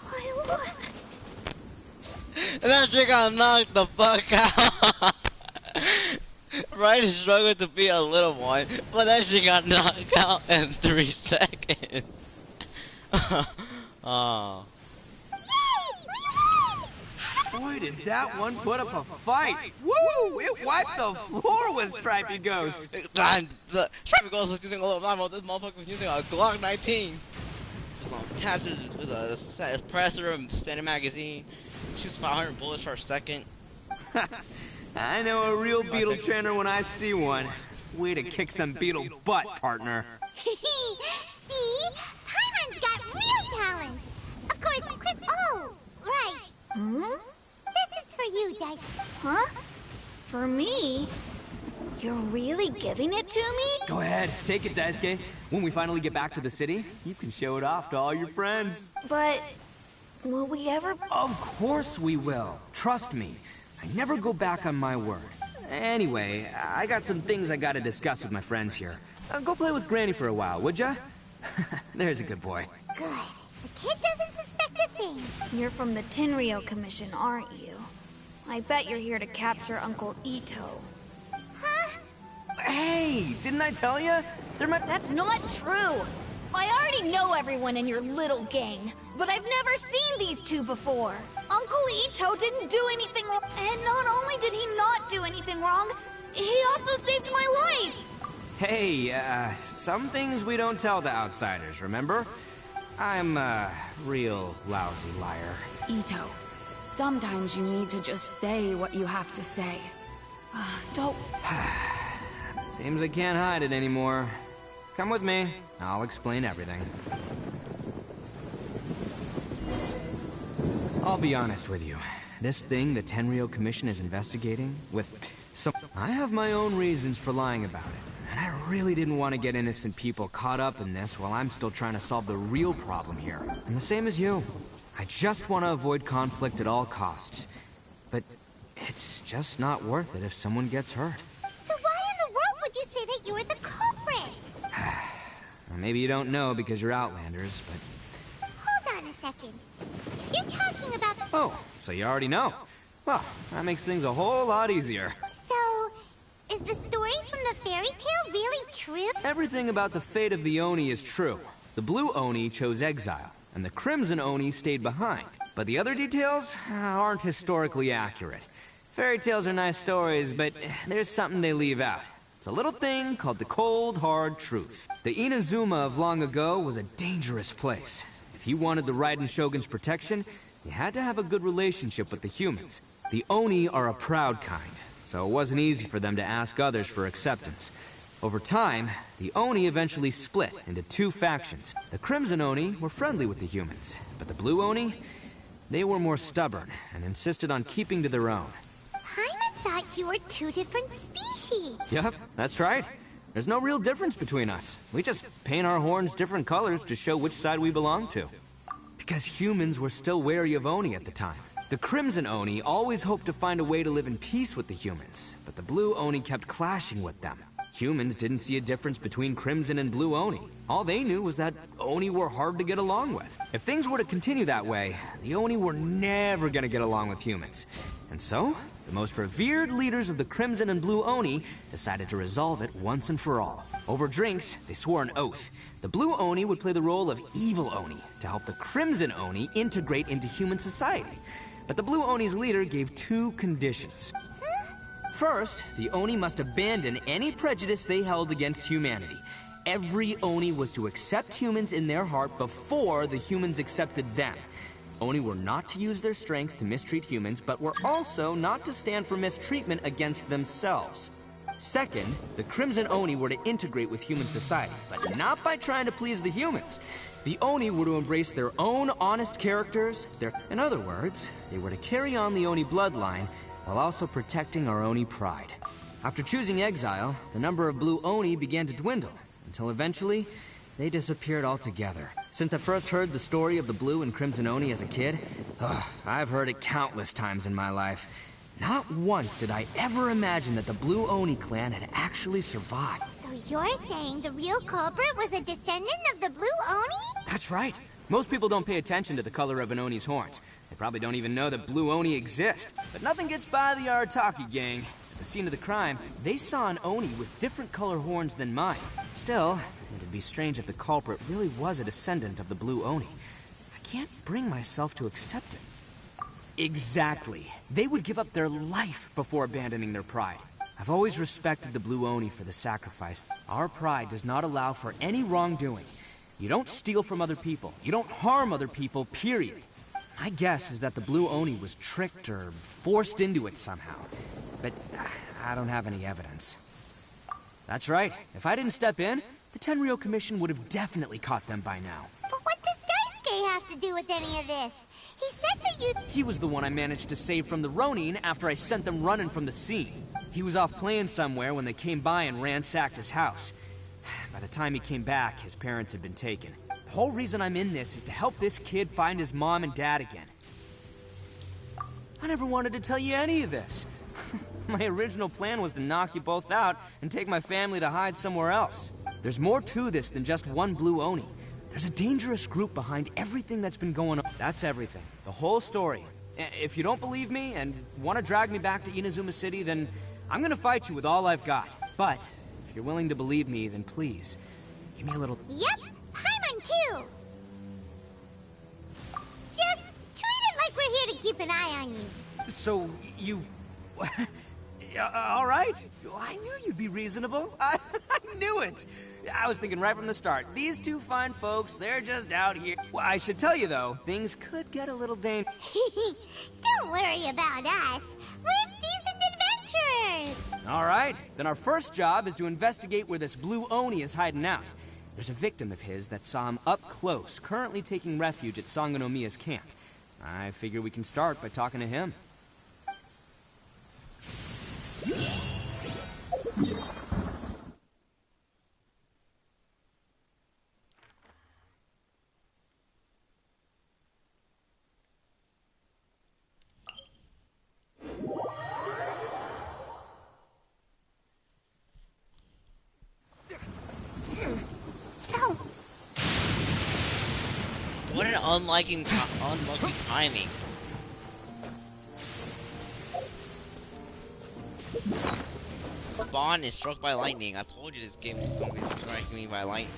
I lost. And that shit got knocked the fuck out. Right struggled to be a little one, but that shit got knocked out in 3 seconds. Oh. Boy, did that one put up a fight. Woo! It wiped the floor with Stripey Ghost. The Stripey Ghost was using a little ammo. This motherfucker was using a Glock 19. Attached with a suppressor and standard magazine. Shoots 500 bullets per second. I know a real beetle trainer when I see one. Way to kick some beetle butt, partner. See? Paimon's got real talent. Of course, oh, right. Hmm? This is for you, Dice. Huh? For me? You're really giving it to me? Go ahead, take it, Daisuke. When we finally get back to the city, you can show it off to all your friends. But will we ever? Of course we will. Trust me. I never go back on my word. Anyway, I got some things I gotta discuss with my friends here. Go play with Granny for a while, would ya? There's a good boy. Good. The kid doesn't suspect a thing. You're from the Tenryou Commission, aren't you? I bet you're here to capture Uncle Ito. Huh? Hey, didn't I tell you? That's not true! I already know everyone in your little gang, but I've never seen these two before. Uncle Ito didn't do anything wrong, and not only did he not do anything wrong, he also saved my life! Hey, some things we don't tell to outsiders, remember? I'm a real lousy liar. Ito, sometimes you need to just say what you have to say. Don't... Seems I can't hide it anymore. Come with me. I'll explain everything. I'll be honest with you. This thing the Tenryou Commission is investigating, I have my own reasons for lying about it. And I really didn't want to get innocent people caught up in this while I'm still trying to solve the real problem here. I'm the same as you. I just want to avoid conflict at all costs. But it's just not worth it if someone gets hurt. So why in the world would you say that you're the culprit? Well, maybe you don't know because you're Outlanders, but... Hold on a second. If you're talking about... Oh, so you already know. Well, that makes things a whole lot easier. So, is the story from the fairy tale really true? Everything about the fate of the Oni is true. The blue Oni chose exile, and the crimson Oni stayed behind. But the other details aren't historically accurate. Fairy tales are nice stories, but there's something they leave out. It's a little thing called the cold, hard truth. The Inazuma of long ago was a dangerous place. If you wanted the Raiden Shogun's protection, you had to have a good relationship with the humans. The Oni are a proud kind, so it wasn't easy for them to ask others for acceptance. Over time, the Oni eventually split into two factions. The Crimson Oni were friendly with the humans, but the Blue Oni, they were more stubborn and insisted on keeping to their own. Paimon thought you were two different species. Yep, that's right. There's no real difference between us. We just paint our horns different colors to show which side we belong to. Because humans were still wary of Oni at the time. The Crimson Oni always hoped to find a way to live in peace with the humans, but the Blue Oni kept clashing with them. Humans didn't see a difference between Crimson and Blue Oni. All they knew was that Oni were hard to get along with. If things were to continue that way, the Oni were never gonna get along with humans. And so, the most revered leaders of the Crimson and Blue Oni decided to resolve it once and for all. Over drinks, they swore an oath. The Blue Oni would play the role of evil Oni to help the Crimson Oni integrate into human society. But the Blue Oni's leader gave two conditions. First, the Oni must abandon any prejudice they held against humanity. Every Oni was to accept humans in their heart before the humans accepted them. Oni were not to use their strength to mistreat humans, but were also not to stand for mistreatment against themselves. Second, the Crimson Oni were to integrate with human society, but not by trying to please the humans. The Oni were to embrace their own honest characters. In other words, they were to carry on the Oni bloodline while also protecting our Oni pride. After choosing exile, the number of Blue Oni began to dwindle, until eventually, they disappeared altogether. Since I first heard the story of the Blue and Crimson Oni as a kid, I've heard it countless times in my life. Not once did I ever imagine that the Blue Oni clan had actually survived. So you're saying the real culprit was a descendant of the Blue Oni? That's right. Most people don't pay attention to the color of an Oni's horns. They probably don't even know that Blue Oni exist. But nothing gets by the Arataki gang. At the scene of the crime, they saw an Oni with different color horns than mine. Still, it'd be strange if the culprit really was a descendant of the Blue Oni. I can't bring myself to accept it. Exactly. They would give up their life before abandoning their pride. I've always respected the Blue Oni for the sacrifice. Our pride does not allow for any wrongdoing. You don't steal from other people. You don't harm other people, period. My guess is that the Blue Oni was tricked or forced into it somehow. But I don't have any evidence. That's right. If I didn't step in, the Tenryou Commission would have definitely caught them by now. But what does Daisuke have to do with any of this? He said that you... He was the one I managed to save from the Ronin after I sent them running from the scene. He was off playing somewhere when they came by and ransacked his house. By the time he came back, his parents had been taken. The whole reason I'm in this is to help this kid find his mom and dad again. I never wanted to tell you any of this. My original plan was to knock you both out and take my family to hide somewhere else. There's more to this than just one Blue Oni. There's a dangerous group behind everything that's been going on. That's everything. The whole story. If you don't believe me and want to drag me back to Inazuma City, then I'm gonna fight you with all I've got. But if you're willing to believe me, then please, give me a little... Yep, Paimon too! Just treat it like we're here to keep an eye on you. So, you... all right. I knew you'd be reasonable. I knew it. I was thinking right from the start, these two fine folks, they're just out here. Well, I should tell you, though, things could get a little dangerous. Don't worry about us. We're seasoned adventurers. All right. Then our first job is to investigate where this Blue Oni is hiding out. There's a victim of his that saw him up close, currently taking refuge at Sangonomiya's camp. I figure we can start by talking to him. What an unlucky timing. Spawn is struck by lightning. I told you this game is going to be striking me by lightning.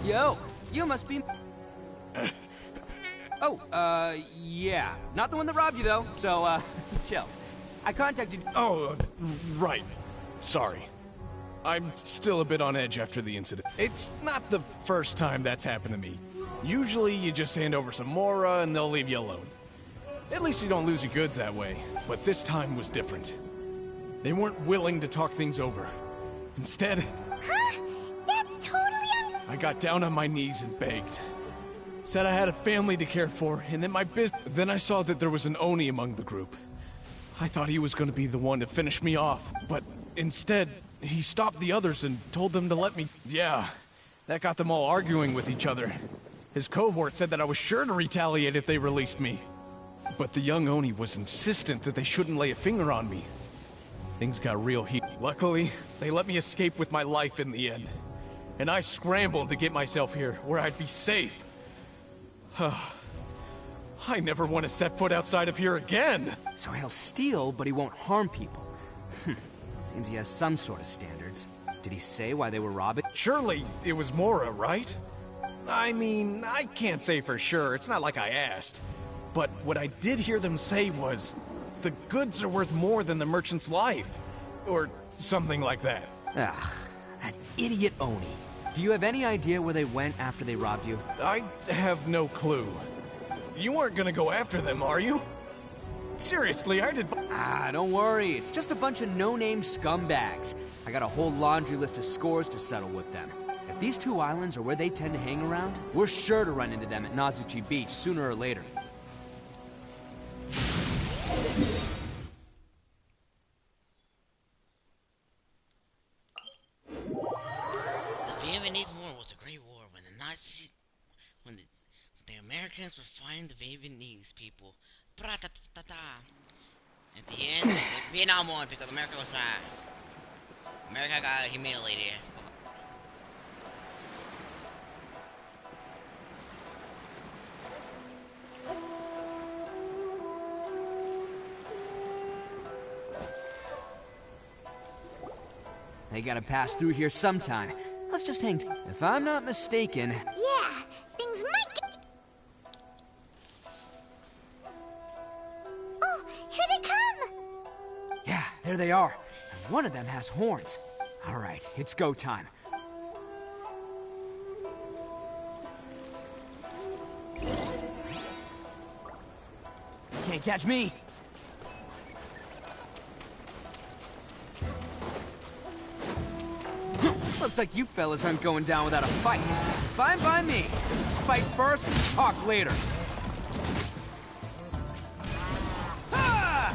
Yo, you must be... Oh, yeah. Not the one that robbed you, though, so, chill. I contacted... Oh, right. Sorry. I'm still a bit on edge after the incident. It's not the first time that's happened to me. Usually you just hand over some Mora and they'll leave you alone. At least you don't lose your goods that way. But this time was different. They weren't willing to talk things over. Instead... Huh? That's totally I got down on my knees and begged. Said I had a family to care for, and that my business... Then I saw that there was an Oni among the group. I thought he was going to be the one to finish me off, but instead, he stopped the others and told them to let me... Yeah, that got them all arguing with each other. His cohort said that I was sure to retaliate if they released me. But the young Oni was insistent that they shouldn't lay a finger on me. Things got real heat. Luckily, they let me escape with my life in the end. And I scrambled to get myself here, where I'd be safe. I never want to set foot outside of here again! So he'll steal, but he won't harm people. Seems he has some sort of standards. Did he say why they were robbing? Surely it was Mora, right? I mean, I can't say for sure. It's not like I asked. But what I did hear them say was, the goods are worth more than the merchant's life. Or something like that. Ugh, that idiot Oni. Do you have any idea where they went after they robbed you? I have no clue. You aren't gonna go after them, are you? Seriously, I did... Don't worry. It's just a bunch of no-name scumbags. I got a whole laundry list of scores to settle with them. If these two islands are where they tend to hang around, we're sure to run into them at Nazuchi Beach sooner or later. The Vietnamese War was a great war when the Americans were fighting the Vietnamese people. At the end, the Vietnam won because America was fast. America got humiliated. They gotta pass through here sometime. Let's just hang t- If I'm not mistaken... Yeah, things might get... Oh, here they come! Yeah, there they are. And one of them has horns. All right, it's go time. Can't catch me. Looks like you fellas aren't going down without a fight. Fine by me. Let's fight first and talk later. Ha!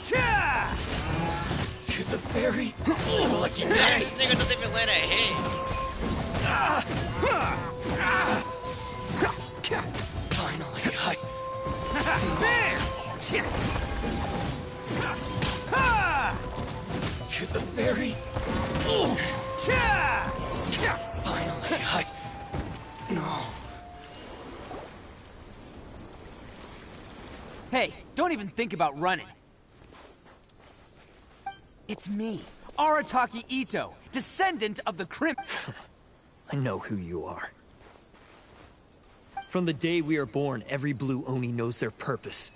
Cha! To the ferry? Lucky guy. They're gonna leave it let it hit. Finally, to the ferry? Finally, No. Hey, don't even think about running. It's me, Arataki Ito, descendant of the I know who you are. From the day we are born, every blue Oni knows their purpose.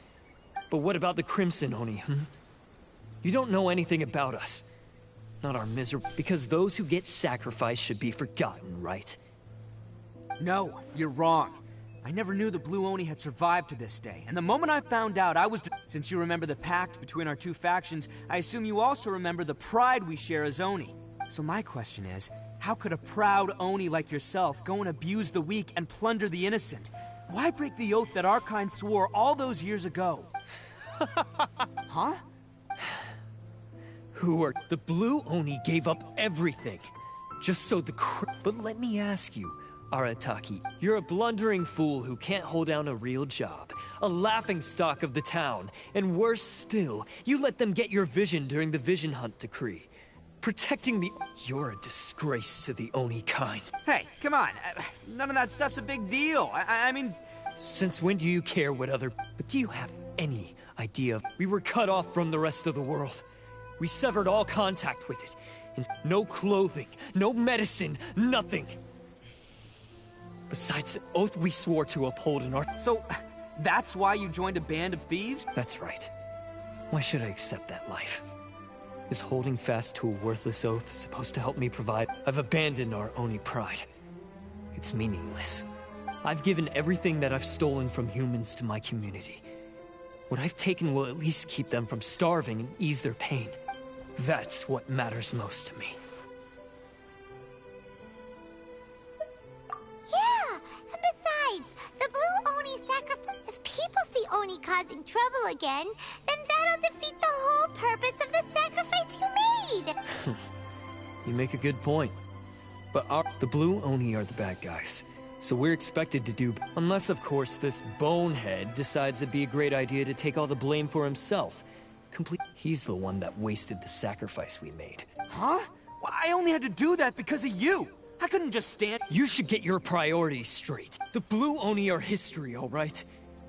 But what about the Crimson Oni, You don't know anything about us. Not our misery. Because those who get sacrificed should be forgotten, right? No, you're wrong. I never knew the Blue Oni had survived to this day, and the moment I found out, I was... Since you remember the pact between our two factions, I assume you also remember the pride we share as Oni. So my question is, how could a proud Oni like yourself go and abuse the weak and plunder the innocent? Why break the oath that our kind swore all those years ago? Huh? Who are... The Blue Oni gave up everything. Just so the But let me ask you, Arataki, you're a blundering fool who can't hold down a real job, a laughingstock of the town, and worse still, you let them get your vision during the Vision Hunt decree. Protecting the... You're a disgrace to the Oni kind. Hey, come on. None of that stuff's a big deal. I mean... Since when do you care what other... But do you have any idea? We were cut off from the rest of the world. We severed all contact with it. And no clothing, no medicine, nothing. Besides the oath we swore to uphold in our... So, that's why you joined a band of thieves? That's right. Why should I accept that life? Is holding fast to a worthless oath supposed to help me provide? I've abandoned our Oni pride. It's meaningless. I've given everything that I've stolen from humans to my community. What I've taken will at least keep them from starving and ease their pain. That's what matters most to me. Yeah, and besides, the Blue Oni sacrifice... If people see Oni causing trouble again, then that'll defeat the whole purpose of the sacrifice you made! You make a good point. But the Blue Oni are the bad guys. So we're expected to do... Unless, of course, this bonehead decides it'd be a great idea to take all the blame for himself. He's the one that wasted the sacrifice we made. Huh? Well, I only had to do that because of you! I couldn't just stand... You should get your priorities straight. The Blue Oni are history, all right?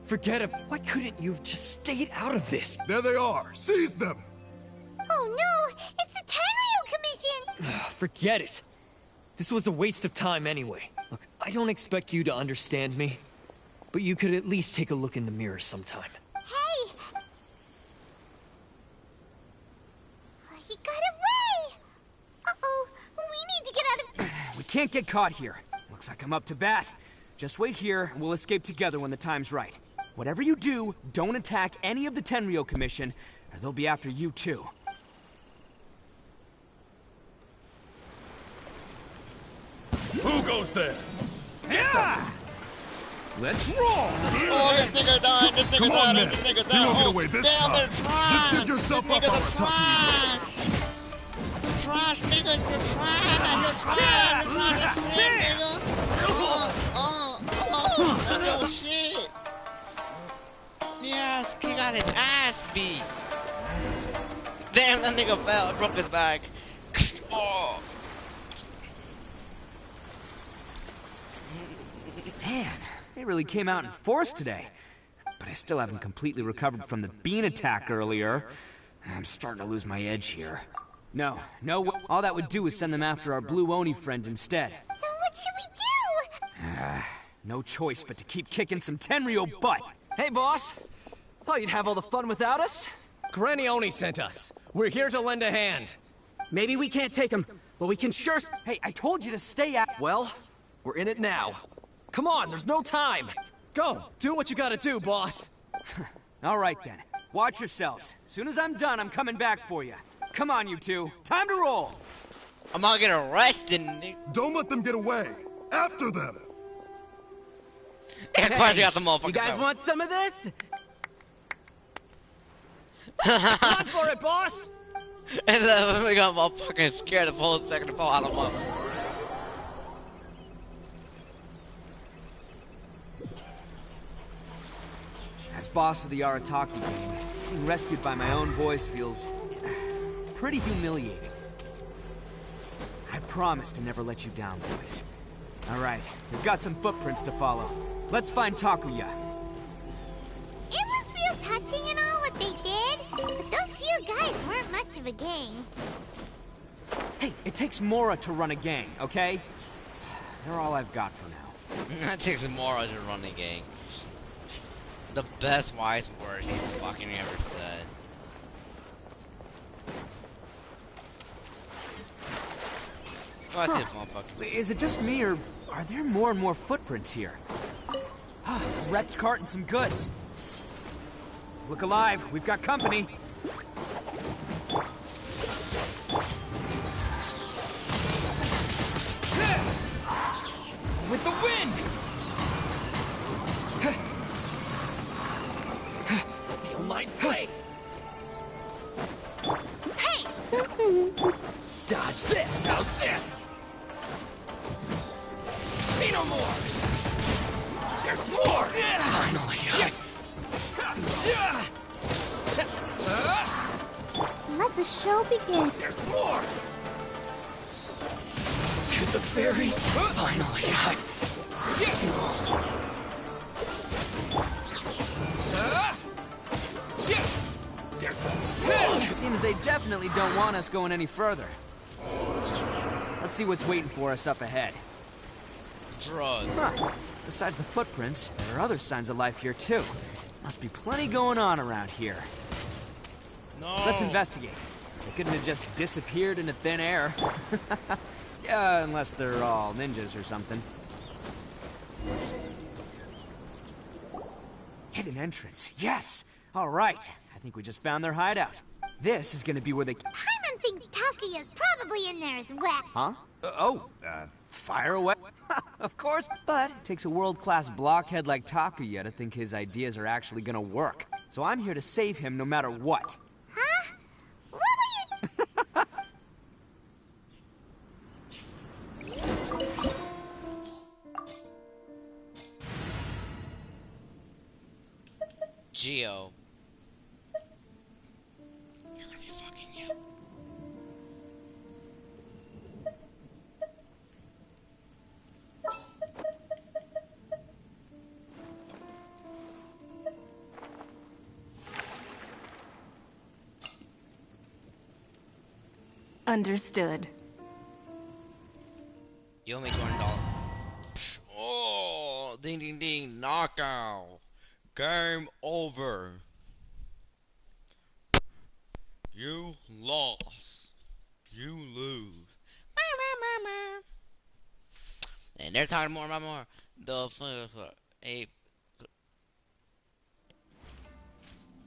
Forget it. Why couldn't you have just stayed out of this? There they are! Seize them! Oh no! It's the Tenryo Commission! Forget it. This was a waste of time anyway. Look, I don't expect you to understand me, but you could at least take a look in the mirror sometime. Hey! He got away! Uh-oh, we need to get out of... We can't get caught here. Looks like I'm up to bat. Just wait here, and we'll escape together when the time's right. Whatever you do, don't attack any of the Tenryo Commission, or they'll be after you too. Who goes there? Yeah! Let's roll! Oh, this nigga died, this nigga Come on, died, man. this nigga You died. won't get Oh, away this damn, time. they're trash. Just give yourself This up, nigga's Arataki. You're trash, nigga, you're trash. You're trash as shit, nigga. Oh, shit. Yes, he got his ass beat. Damn, that nigga fell, broke his back. Oh. Man, they really came out in force today. But I still haven't completely recovered from the bean attack earlier. I'm starting to lose my edge here. No, all that would do is send them after our Blue Oni friend instead. Then what should we do? No choice but to keep kicking some Tenryo butt. Hey, boss. Thought you'd have all the fun without us? Granny Oni sent us. We're here to lend a hand. Maybe we can't take him, but we can sure... Hey, I told you to stay out... Well, we're in it now. Come on, there's no time. Go, do what you gotta do, boss. All right, then. Watch yourselves. Soon as I'm done, I'm coming back for you. Come on, you two. Time to roll. I'm gonna get arrested, nigga. Don't let them get away! After them! And Quasi got the motherfucker. You guys want some of this? Come on for it, boss! And then we got motherfucking scared the whole second to fall out of them. As boss of the Arataki gang, being rescued by my own boys feels... pretty humiliating. I promise to never let you down, boys. Alright, we've got some footprints to follow. Let's find Takuya. It was real touching and all what they did, but those few guys weren't much of a gang. Hey, it takes Mora to run a gang, okay? They're all I've got for now. That takes more to run a gang. The best wise words he's fucking ever said. Oh, I see this motherfucker. Is it just me, or are there more and more footprints here? A wrecked cart and some goods. Look alive, we've got company. With the wind! Feel my blade! Hey! Dodge this! How's this? See no more! There's more! Finally! Let the show begin. There's more! To the ferry! Finally! Seems they definitely don't want us going any further. Let's see what's waiting for us up ahead. Drugs. Huh. Besides the footprints, there are other signs of life here too. Must be plenty going on around here. No. Let's investigate. They couldn't have just disappeared into thin air. Yeah, unless they're all ninjas or something. Hidden entrance. Yes! All right. I think we just found their hideout. This is gonna be where they... Paimon thinks Takuya's probably in there as well. Huh? Fire away? Of course. But it takes a world-class blockhead like Takuya to think his ideas are actually gonna work. So I'm here to save him no matter what. Huh? What were you... Geo. You're gonna be fucking you. Understood. You owe me $20. Oh, ding ding ding, knockout. Game over. You lost. You lose. And they're talking more about more. The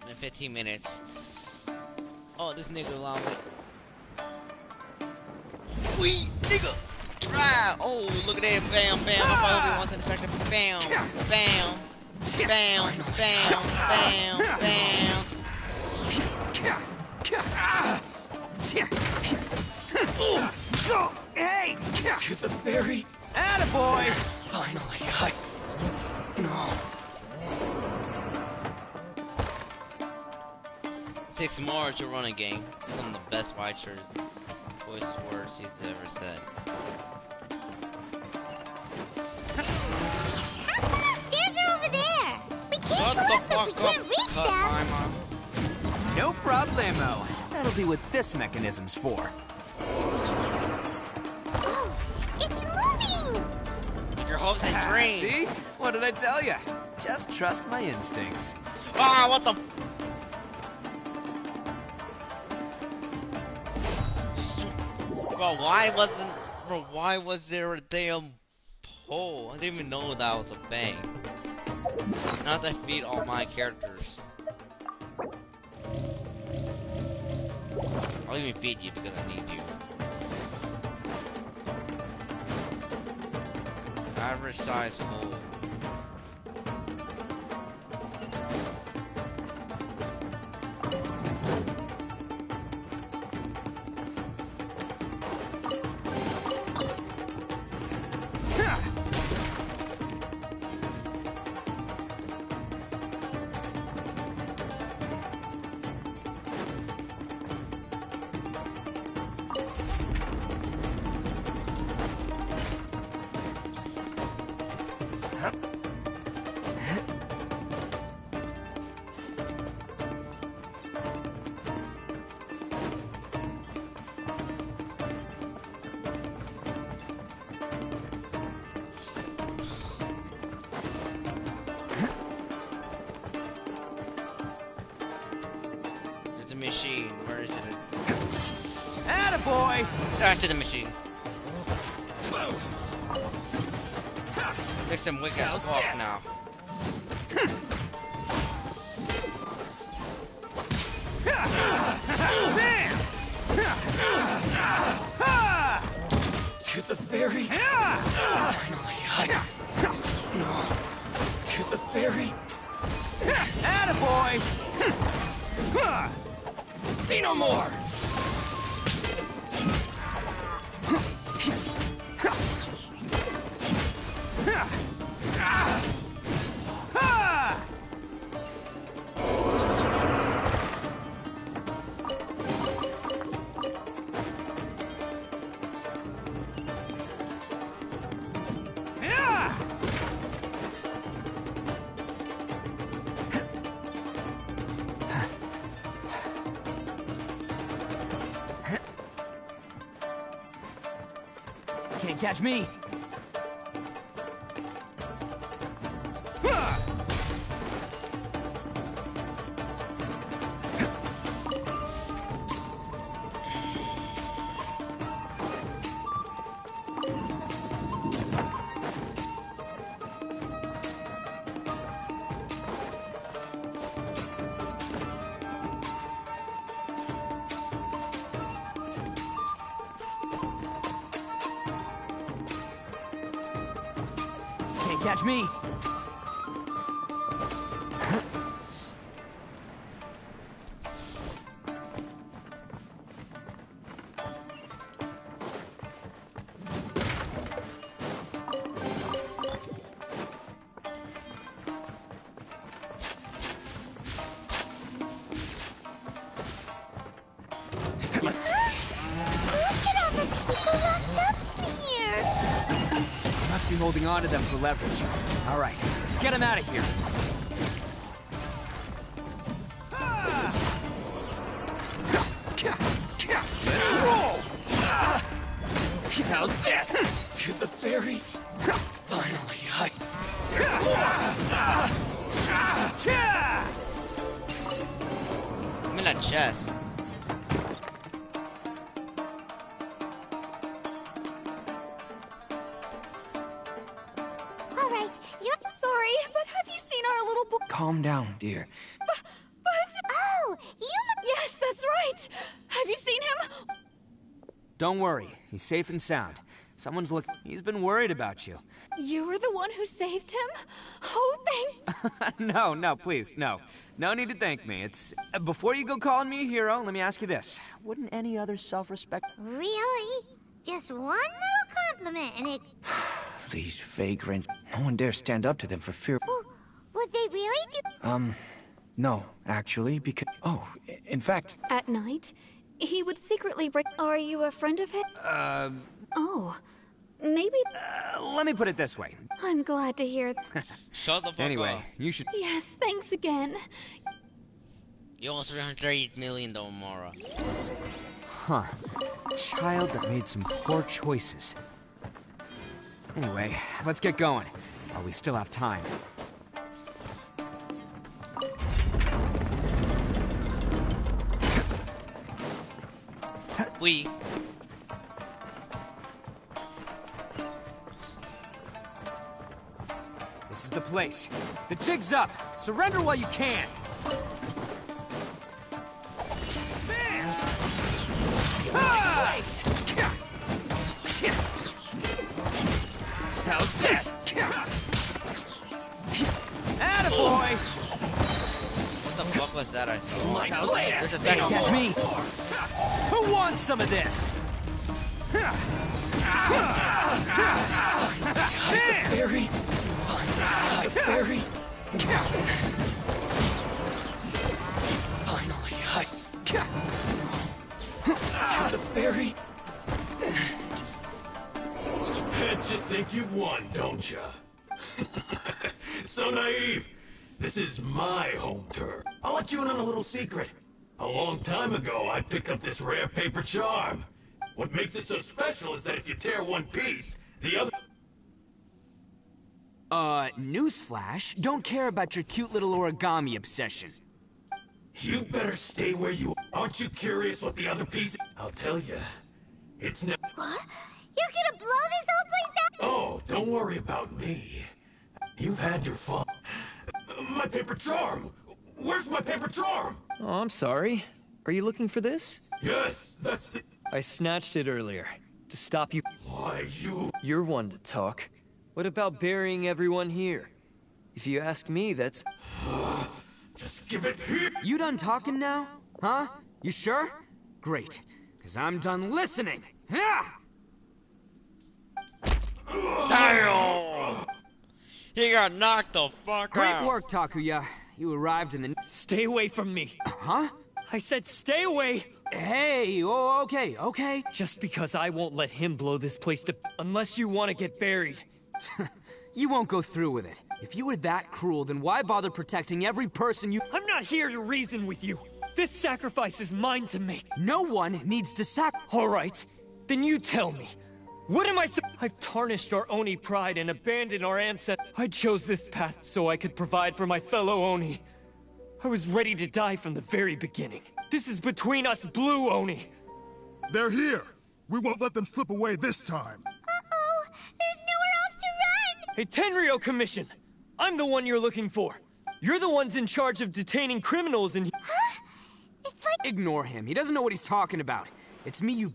in 15 minutes. Oh, this nigga along with. We nigga. Right. Oh, look at that. Bam, bam. My phone wants to distract him. Bam, bam. Bam, bam, bam, bam. Hey! To the ferry. Attaboy! Finally, No. It takes more to run a game. Some of the best watchers voice words she's ever said. Stairs are over there. We can't Shut go the up if fuck we up, can't reach them. Paimon. No problemo. That'll be what this mechanism's for. Oh, it's moving. Your hopes and dreams. See? What did I tell you? Just trust my instincts. Ah, what the? Bro, why was there a damn pole? I didn't even know that was a thing. Not to feed all my characters. I'll even feed you because I need you. Average size hole. Machine, where is it? Attaboy! Back to the machine. Make some wick ass walk now. To the ferry. Finally, No. To the ferry. Attaboy! See no more! Can't catch me! Can't catch me! Must be holding on to them for leverage. All right, let's get them out of here. Let's roll! How's this? To the ferry. Finally, I'm in that chest. All right, you're sorry, but have you seen our little boy? Calm down, dear. But oh, you. Yes, that's right. Have you seen him? Don't worry, he's safe and sound. Someone's he's been worried about you. You were the one who saved him. Oh, thank. No, please, no. No need to thank me. It's... before you go calling me a hero, let me ask you this. Wouldn't any other self-respect... Really? Just one little compliment and it... These vagrants. No one dare stand up to them for fear. Would they really do... No, actually, because... Oh, in fact... At night, he would secretly break... Are you a friend of his? Oh, maybe... let me put it this way. I'm glad to hear... Shut the fuck Anyway, up. you should... Yes, thanks again. You almost 308 million though, Mara. Huh. Child that made some poor choices. Anyway, let's get going. While we still have time. We. This is the place. The jig's up. Surrender while you can. How's this? Attaboy! What the fuck was that I saw? There's a second. Catch me. Who wants some of this? Ferry. Ferry. Finally, to the ferry. Bet you think you've won, don't ya? So naive. This is my home turf. I'll let you in on a little secret. A long time ago, I picked up this rare paper charm. What makes it so special is that if you tear one piece, the other... Newsflash, don't care about your cute little origami obsession. You better stay where you are. Aren't you curious what the other piece is? I'll tell you. It's no... What? You're gonna blow this whole place down? Oh, don't worry about me. You've had your fun. My paper charm! Where's my paper charm? Oh, I'm sorry. Are you looking for this? Yes, that's it. I snatched it earlier. To stop you. Why, you... You're one to talk. What about burying everyone here? If you ask me, that's... Just give it here. You done talking now? Huh? You sure? Great. Because I'm done listening. Yeah! Damn! He got knocked the fuck Great out. work, Takuya. You arrived in the... Stay away from me. Huh? I said stay away! Hey, oh, okay. Just because I won't let him blow this place to... Unless you want to get buried. You won't go through with it. If you were that cruel, then why bother protecting every person you... I'm not here to reason with you. This sacrifice is mine to make. No one needs to All right, then you tell me. What am I I've tarnished our Oni pride and abandoned our ancestors. I chose this path so I could provide for my fellow Oni. I was ready to die from the very beginning. This is between us Blue Oni. They're here. We won't let them slip away this time. Uh-oh, there's nowhere else to run! Hey, Tenryo Commission! I'm the one you're looking for. You're the ones in charge of detaining criminals and— Huh? It's like— Ignore him. He doesn't know what he's talking about. It's me you—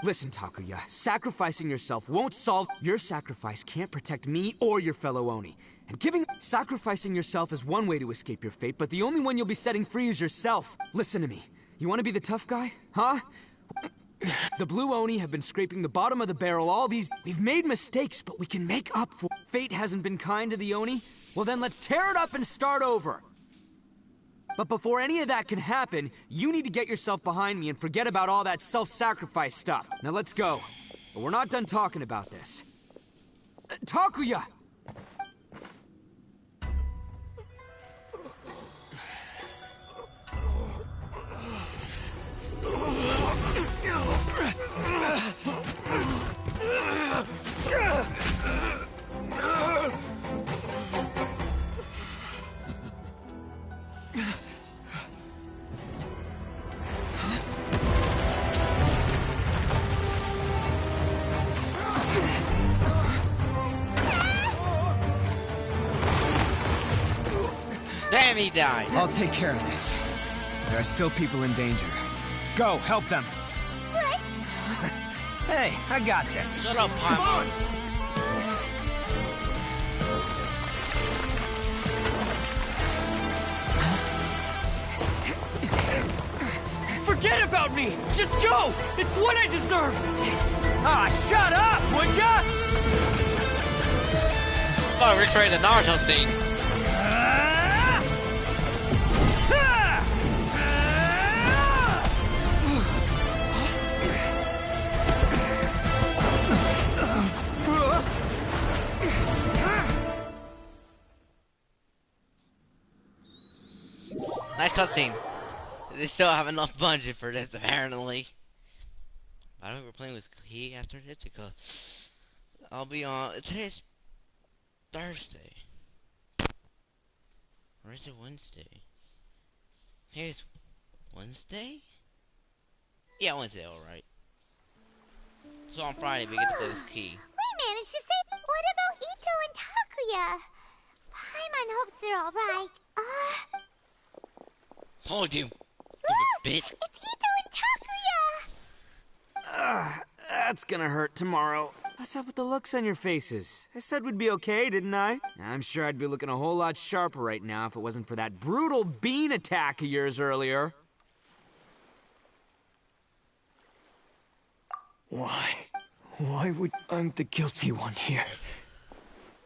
Listen, Takuya, sacrificing yourself won't solve— Your sacrifice can't protect me or your fellow Oni. And sacrificing yourself is one way to escape your fate, but the only one you'll be setting free is yourself. Listen to me. You want to be the tough guy? Huh? The Blue Oni have been scraping the bottom of the barrel all these— We've made mistakes, but we can make up for— Fate hasn't been kind to the Oni? Well then let's tear it up and start over. But before any of that can happen, you need to get yourself behind me and forget about all that self-sacrifice stuff. Now let's go. But we're not done talking about this. Takuya! Damn, he died. I'll take care of this. There are still people in danger. Go, help them. What? Hey, I got this. Shut up, Paimon. Forget about me! Just go! It's what I deserve! Ah, shut up, would ya? Oh, recreate the Naruto scene. Nice cutscene. They still have enough budget for this, apparently. I don't know if we're playing with Klee after this because I'll be on. Today's Thursday. Or is it Wednesday? Here's Wednesday? Yeah, Wednesday, alright. So on Friday, we get to play with Klee. We managed to say— What about Ito and Takuya? Paimon hopes they're alright. Told you, stupid bitch. It's Ito and Takuya! That's gonna hurt tomorrow. What's up with the looks on your faces? I said we'd be okay, didn't I? I'm sure I'd be looking a whole lot sharper right now if it wasn't for that brutal bean attack of yours earlier. Why? Why would— I'm the guilty one here.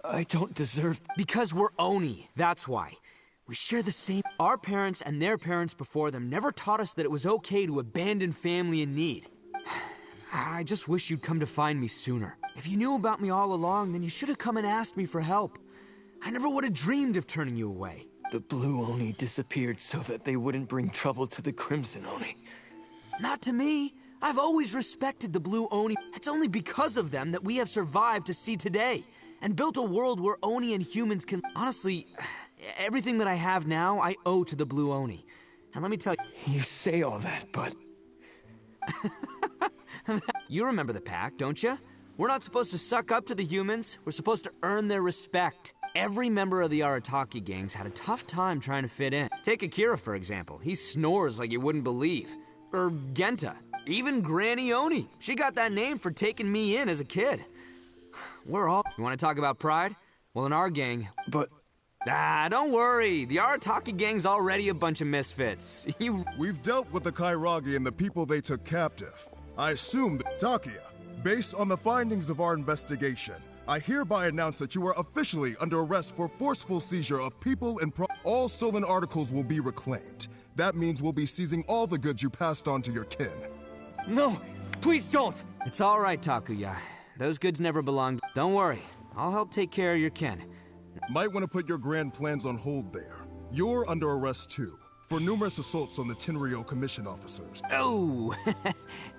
I don't deserve— Because we're Oni, that's why. We share the same— Our parents and their parents before them never taught us that it was okay to abandon family in need. I just wish you'd come to find me sooner. If you knew about me all along, then you should have come and asked me for help. I never would have dreamed of turning you away. The Blue Oni disappeared so that they wouldn't bring trouble to the Crimson Oni. Not to me. I've always respected the Blue Oni. It's only because of them that we have survived to see today, and built a world where Oni and humans can— Honestly, everything that I have now, I owe to the Blue Oni. And let me tell you— You say all that, but— You remember the pact, don't you? We're not supposed to suck up to the humans. We're supposed to earn their respect. Every member of the Arataki gangs had a tough time trying to fit in. Take Akira, for example. He snores like you wouldn't believe. Or Genta. Even Granny Oni. She got that name for taking me in as a kid. We're all— You want to talk about pride? Well, in our gang— But— don't worry. The Arataki gang's already a bunch of misfits. We've dealt with the Kairagi and the people they took captive. I assume that— Takuya, based on the findings of our investigation, I hereby announce that you are officially under arrest for forceful seizure of people and all stolen articles will be reclaimed. That means we'll be seizing all the goods you passed on to your kin. No! Please don't! It's all right, Takuya. Those goods never belonged. Don't worry. I'll help take care of your kin. Might want to put your grand plans on hold there. You're under arrest too, for numerous assaults on the Tenryo Commission officers. Oh,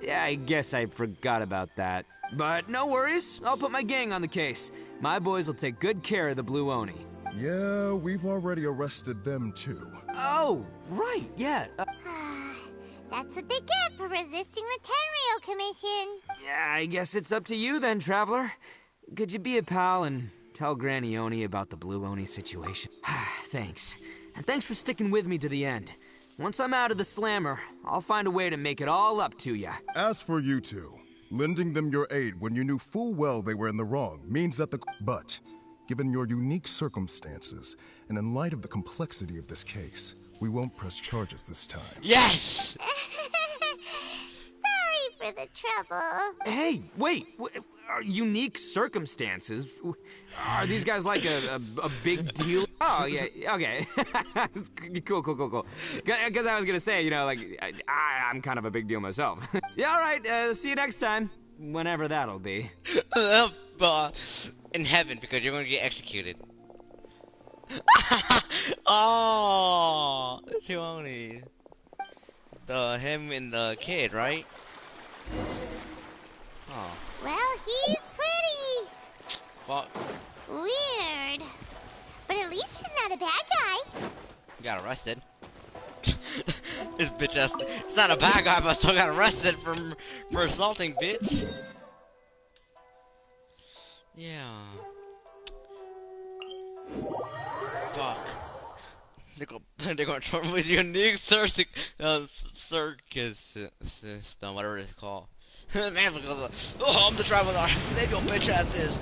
Yeah, I guess I forgot about that. But no worries, I'll put my gang on the case. My boys will take good care of the Blue Oni. Yeah, we've already arrested them too. Oh, right, yeah. That's what they get for resisting the Tenryou Commission. Yeah, I guess it's up to you then, Traveler. Could you be a pal and tell Granny Oni about the Blue Oni situation? Thanks. And thanks for sticking with me to the end. Once I'm out of the slammer, I'll find a way to make it all up to ya. As for you two, lending them your aid when you knew full well they were in the wrong means that But, given your unique circumstances, and in light of the complexity of this case, we won't press charges this time. Yes! Sorry for the trouble. Hey, wait! Are unique circumstances? Are these guys like a big deal? Oh, yeah, okay. Cool. Because I was gonna say, you know, like, I'm kind of a big deal myself. Yeah, all right, see you next time. Whenever that'll be. In heaven, because you're going to get executed. Oh, the two Oni. Him and the kid, right? Oh. Well, he's pretty. Fuck. Weird. But at least he's not a bad guy. Got arrested. This bitch ass. It's not a bad guy, but I still got arrested for assaulting, bitch. Yeah. Fuck. They're gonna turn with unique circus system, whatever it's called. Man, because I'm the driver. There your bitch ass is.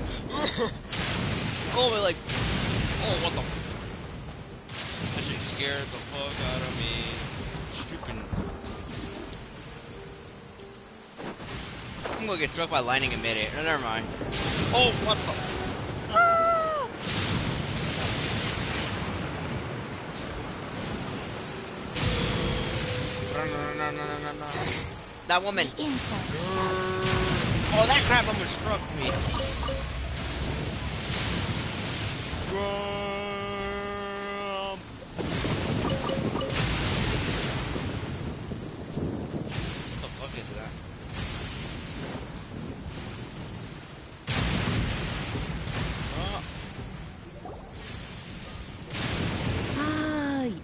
Oh, we're like, oh, what the? That shit scared the fuck out of me. Stupid. I'm gonna get struck by lightning in mid-air. No, never mind. Oh, what the? Ah! No. That woman. Oh, that crap almost struck me. What the fuck is that?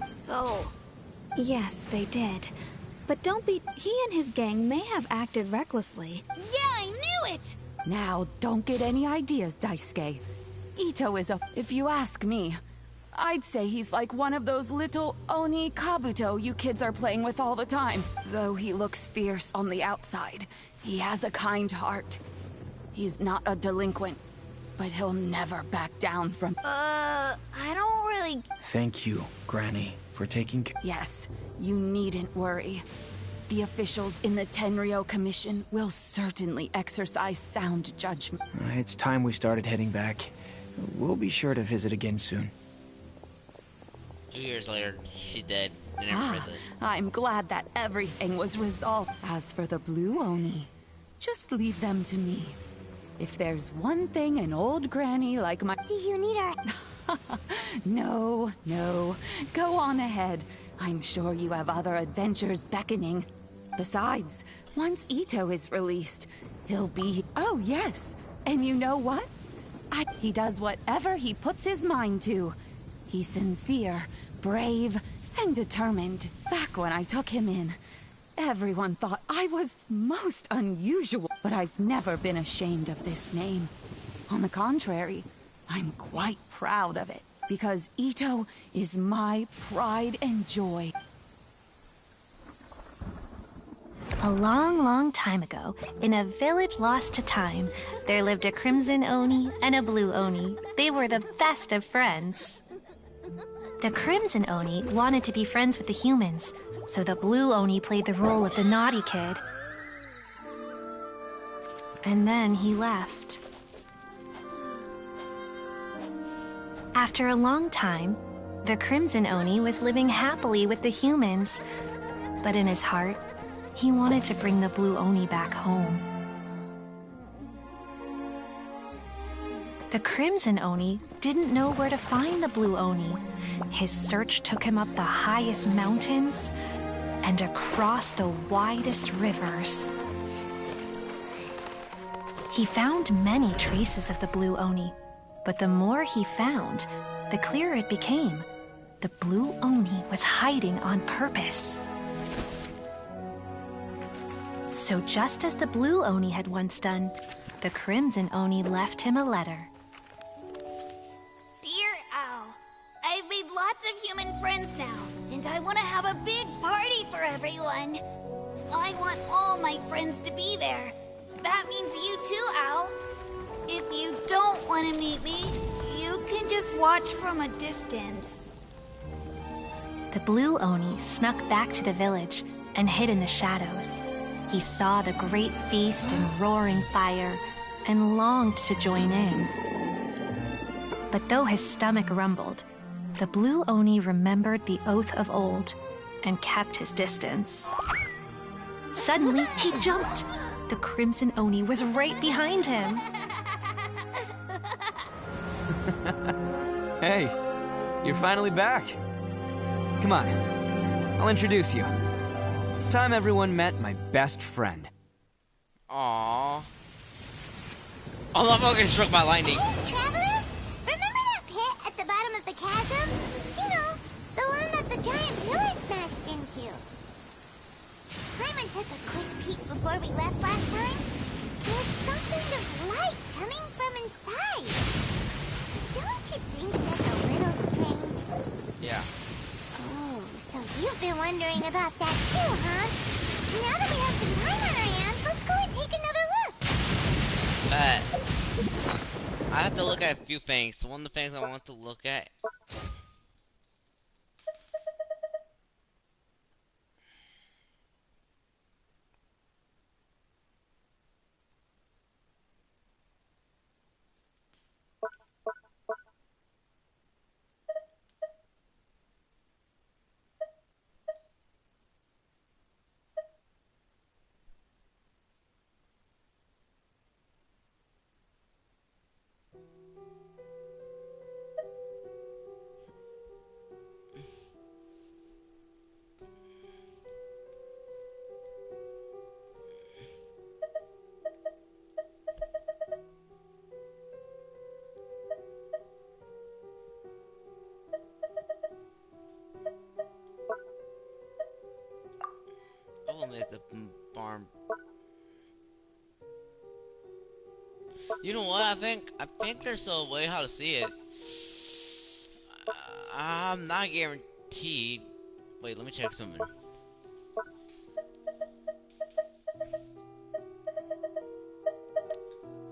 So, yes, they did. But don't be... He and his gang may have acted recklessly. Yeah, I knew it! Now, don't get any ideas, Daisuke. Ito is a... If you ask me, I'd say he's like one of those little Oni Kabuto you kids are playing with all the time. Though he looks fierce on the outside, he has a kind heart. He's not a delinquent, but he'll never back down from... I don't really... Thank you, Granny, for taking care. Yes, you needn't worry. The officials in the Tenryou Commission will certainly exercise sound judgment. It's time we started heading back. We'll be sure to visit again soon. 2 years later, she's dead and in prison. I'm glad that everything was resolved. As for the Blue Oni, just leave them to me. If there's one thing an old granny like my... Do you need her? No. Go on ahead. I'm sure you have other adventures beckoning. Besides, once Ito is released, he'll be... Oh, yes. And you know what? He does whatever he puts his mind to. He's sincere, brave, and determined. Back when I took him in, everyone thought I was most unusual, but I've never been ashamed of this name. On the contrary, I'm quite proud of it, because Ito is my pride and joy. A long, long time ago, in a village lost to time, there lived a Crimson Oni and a Blue Oni. They were the best of friends. The Crimson Oni wanted to be friends with the humans, so the Blue Oni played the role of the naughty kid. And then he left. After a long time, the Crimson Oni was living happily with the humans, but in his heart, he wanted to bring the Blue Oni back home. The Crimson Oni didn't know where to find the Blue Oni. His search took him up the highest mountains and across the widest rivers. He found many traces of the blue Oni, but the more he found, the clearer it became. The blue Oni was hiding on purpose. So just as the blue Oni had once done, the crimson Oni left him a letter. Dear Owl, I've made lots of human friends now, and I want to have a big party for everyone. I want all my friends to be there. That means you too, Owl. If you don't want to meet me, you can just watch from a distance. The blue Oni snuck back to the village and hid in the shadows. He saw the great feast and roaring fire and longed to join in. But though his stomach rumbled, the blue Oni remembered the oath of old and kept his distance. Suddenly, he jumped. The crimson Oni was right behind him. Hey, you're finally back. Come on, I'll introduce you. It's time everyone met my best friend. Aww. Oh, that fucking struck by lightning. Hey, Traveler! Remember that pit at the bottom of the chasm? You know, the one that the giant pillar smashed into. Paimon took a quick peek before we left last time. There was something of light coming from inside. Don't you think that's a little strange? Yeah. Oh, so you've been wondering about that too, huh? Now that we have some time on our hands, let's go and take another look. I have to look at a few things. So one of the things I want to look at. Oh, there's the farm. You know what? I think there's a way how to see it. I'm not guaranteed. Wait, let me check something.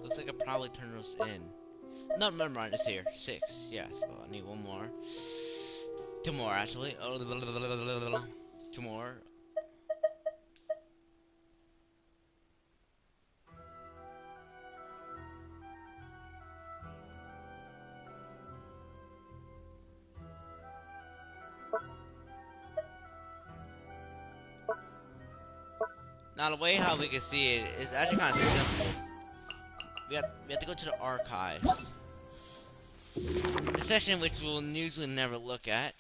Looks like I probably turned those in. No, never mind. It's here. 6. Yeah, so I need one more. 2 more, actually. 2 more. Now the way how we can see it is actually kind of simple. We have to go to the archives. The section which we'll usually never look at.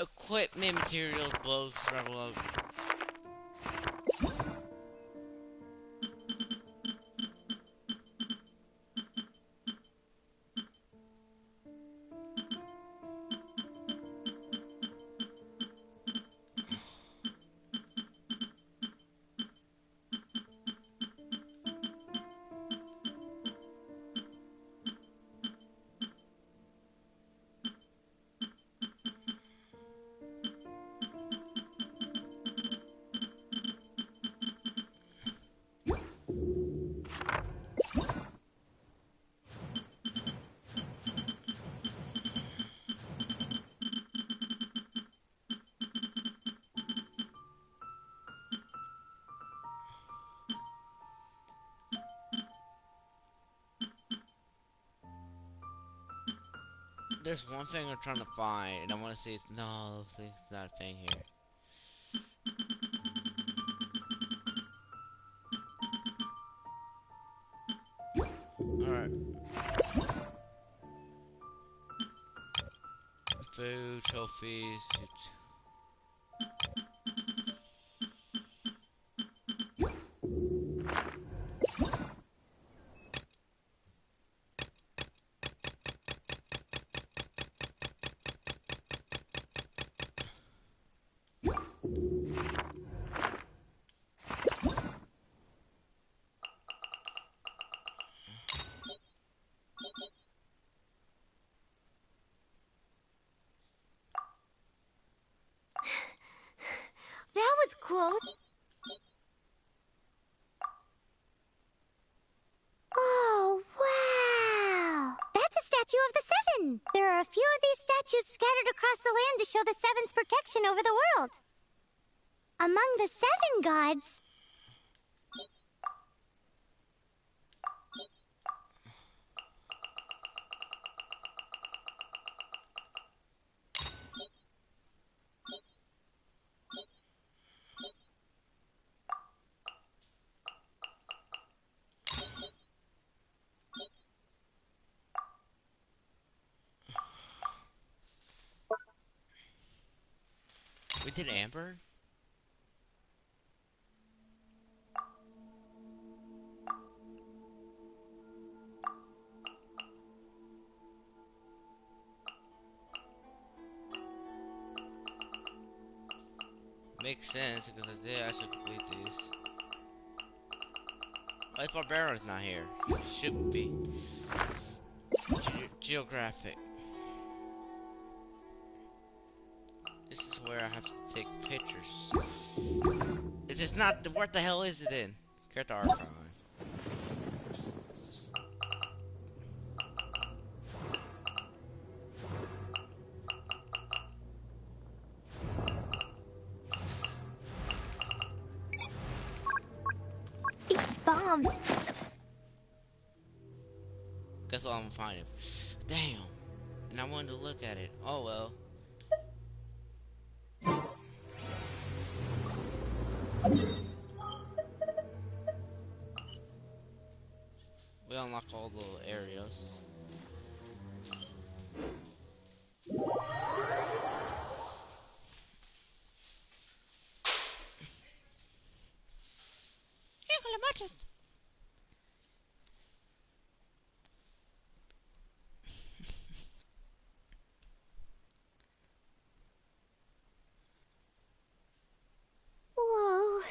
Equipment, materials, books, survival. There's one thing I'm trying to find, and I want to say it's no, there's not a thing here. Alright. Food, trophies. gross. Oh, wow! That's a statue of the Seven. There are a few of these statues scattered across the land to show the Seven's protection over the world. Among the Seven gods... We did Amber? Makes sense because I did actually complete these. Why Barbara's not here? She should be. Geographic. This is where I have to take pictures. It is not. What the hell is it in? Character archive. These bombs. Guess I'll find it. Damn. And I wanted to look at it. Oh well. We unlock all the areas. Whoa.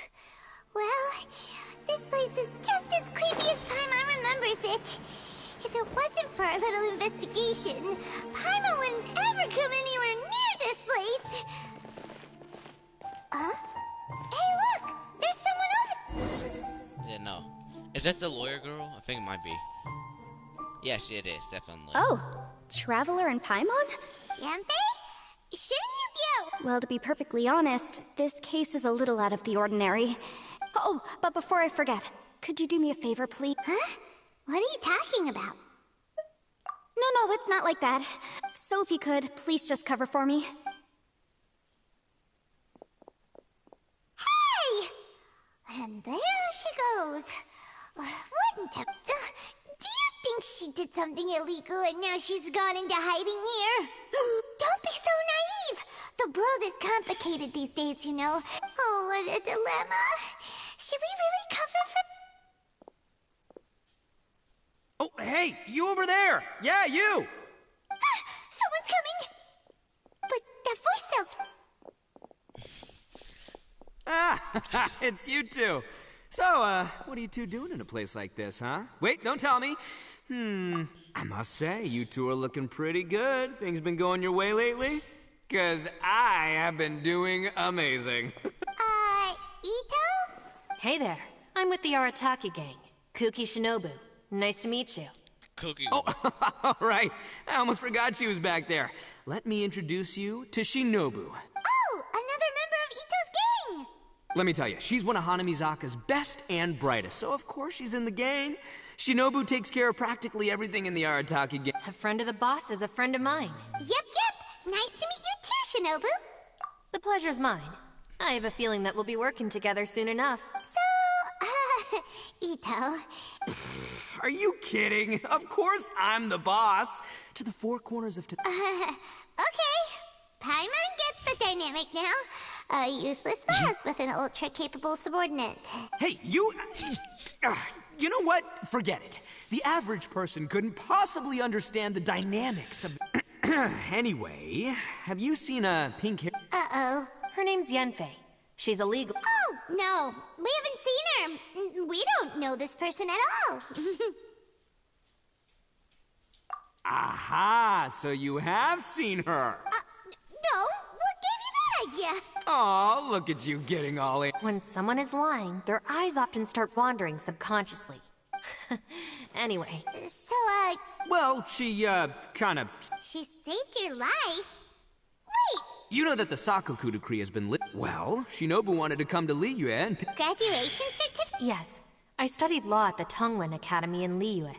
Well, this place is just as creepy as Paimon remembers it. If it wasn't for our little investigation, Paimon wouldn't ever come anywhere near this place. Huh? Hey, look! There's someone over... Yeah, no. Is that the lawyer girl? I think it might be. Yes, it is, definitely. Oh, Traveler and Paimon? Yanfei? Shouldn't you Well, to be perfectly honest, this case is a little out of the ordinary. Oh, but before I forget, could you do me a favor, please? Huh? What are you talking about? No, it's not like that. So if you could, please just cover for me. Hey! And there she goes. What in the... Do you think she did something illegal and now she's gone into hiding here? Don't be so naive! The world is complicated these days, you know. Oh, what a dilemma. Should we really cover for... Oh, hey, you over there! Yeah, you! Someone's coming! But that voice sounds... Ah, it's you two. So, what are you two doing in a place like this, huh? Wait, don't tell me. I must say, you two are looking pretty good. Things been going your way lately? 'Cause I have been doing amazing. Ito? Hey there. I'm with the Arataki gang. Kuki Shinobu. Nice to meet you. Cookie. Oh, all right. I almost forgot she was back there. Let me introduce you to Shinobu. Oh, another member of Ito's gang! Let me tell you, she's one of Hanamizaka's best and brightest, so of course she's in the gang. Shinobu takes care of practically everything in the Arataki gang. A friend of the boss is a friend of mine. Yep. Nice to meet you too, Shinobu. The pleasure's mine. I have a feeling that we'll be working together soon enough. So, Ito. Are you kidding? Of course I'm the boss. To the four corners of... Okay. Paimon gets the dynamic now. A useless boss with an ultra-capable subordinate. Hey, you... you know what? Forget it. The average person couldn't possibly understand the dynamics of... Anyway, have you seen a pink hair... Uh-oh. Her name's Yanfei. She's illegal. Oh, no. We haven't seen her. We don't know this person at all. Aha, so you have seen her. No? What gave you that idea? Aw, look at you getting all in. When someone is lying, their eyes often start wandering subconsciously. Anyway. So, Well, she, kinda... she saved your life? Wait! You know that the Sakoku decree has been lit. Well, Shinobu wanted to come to Liyue and... Graduation certificate? Yes. I studied law at the Tongwen Academy in Liyue.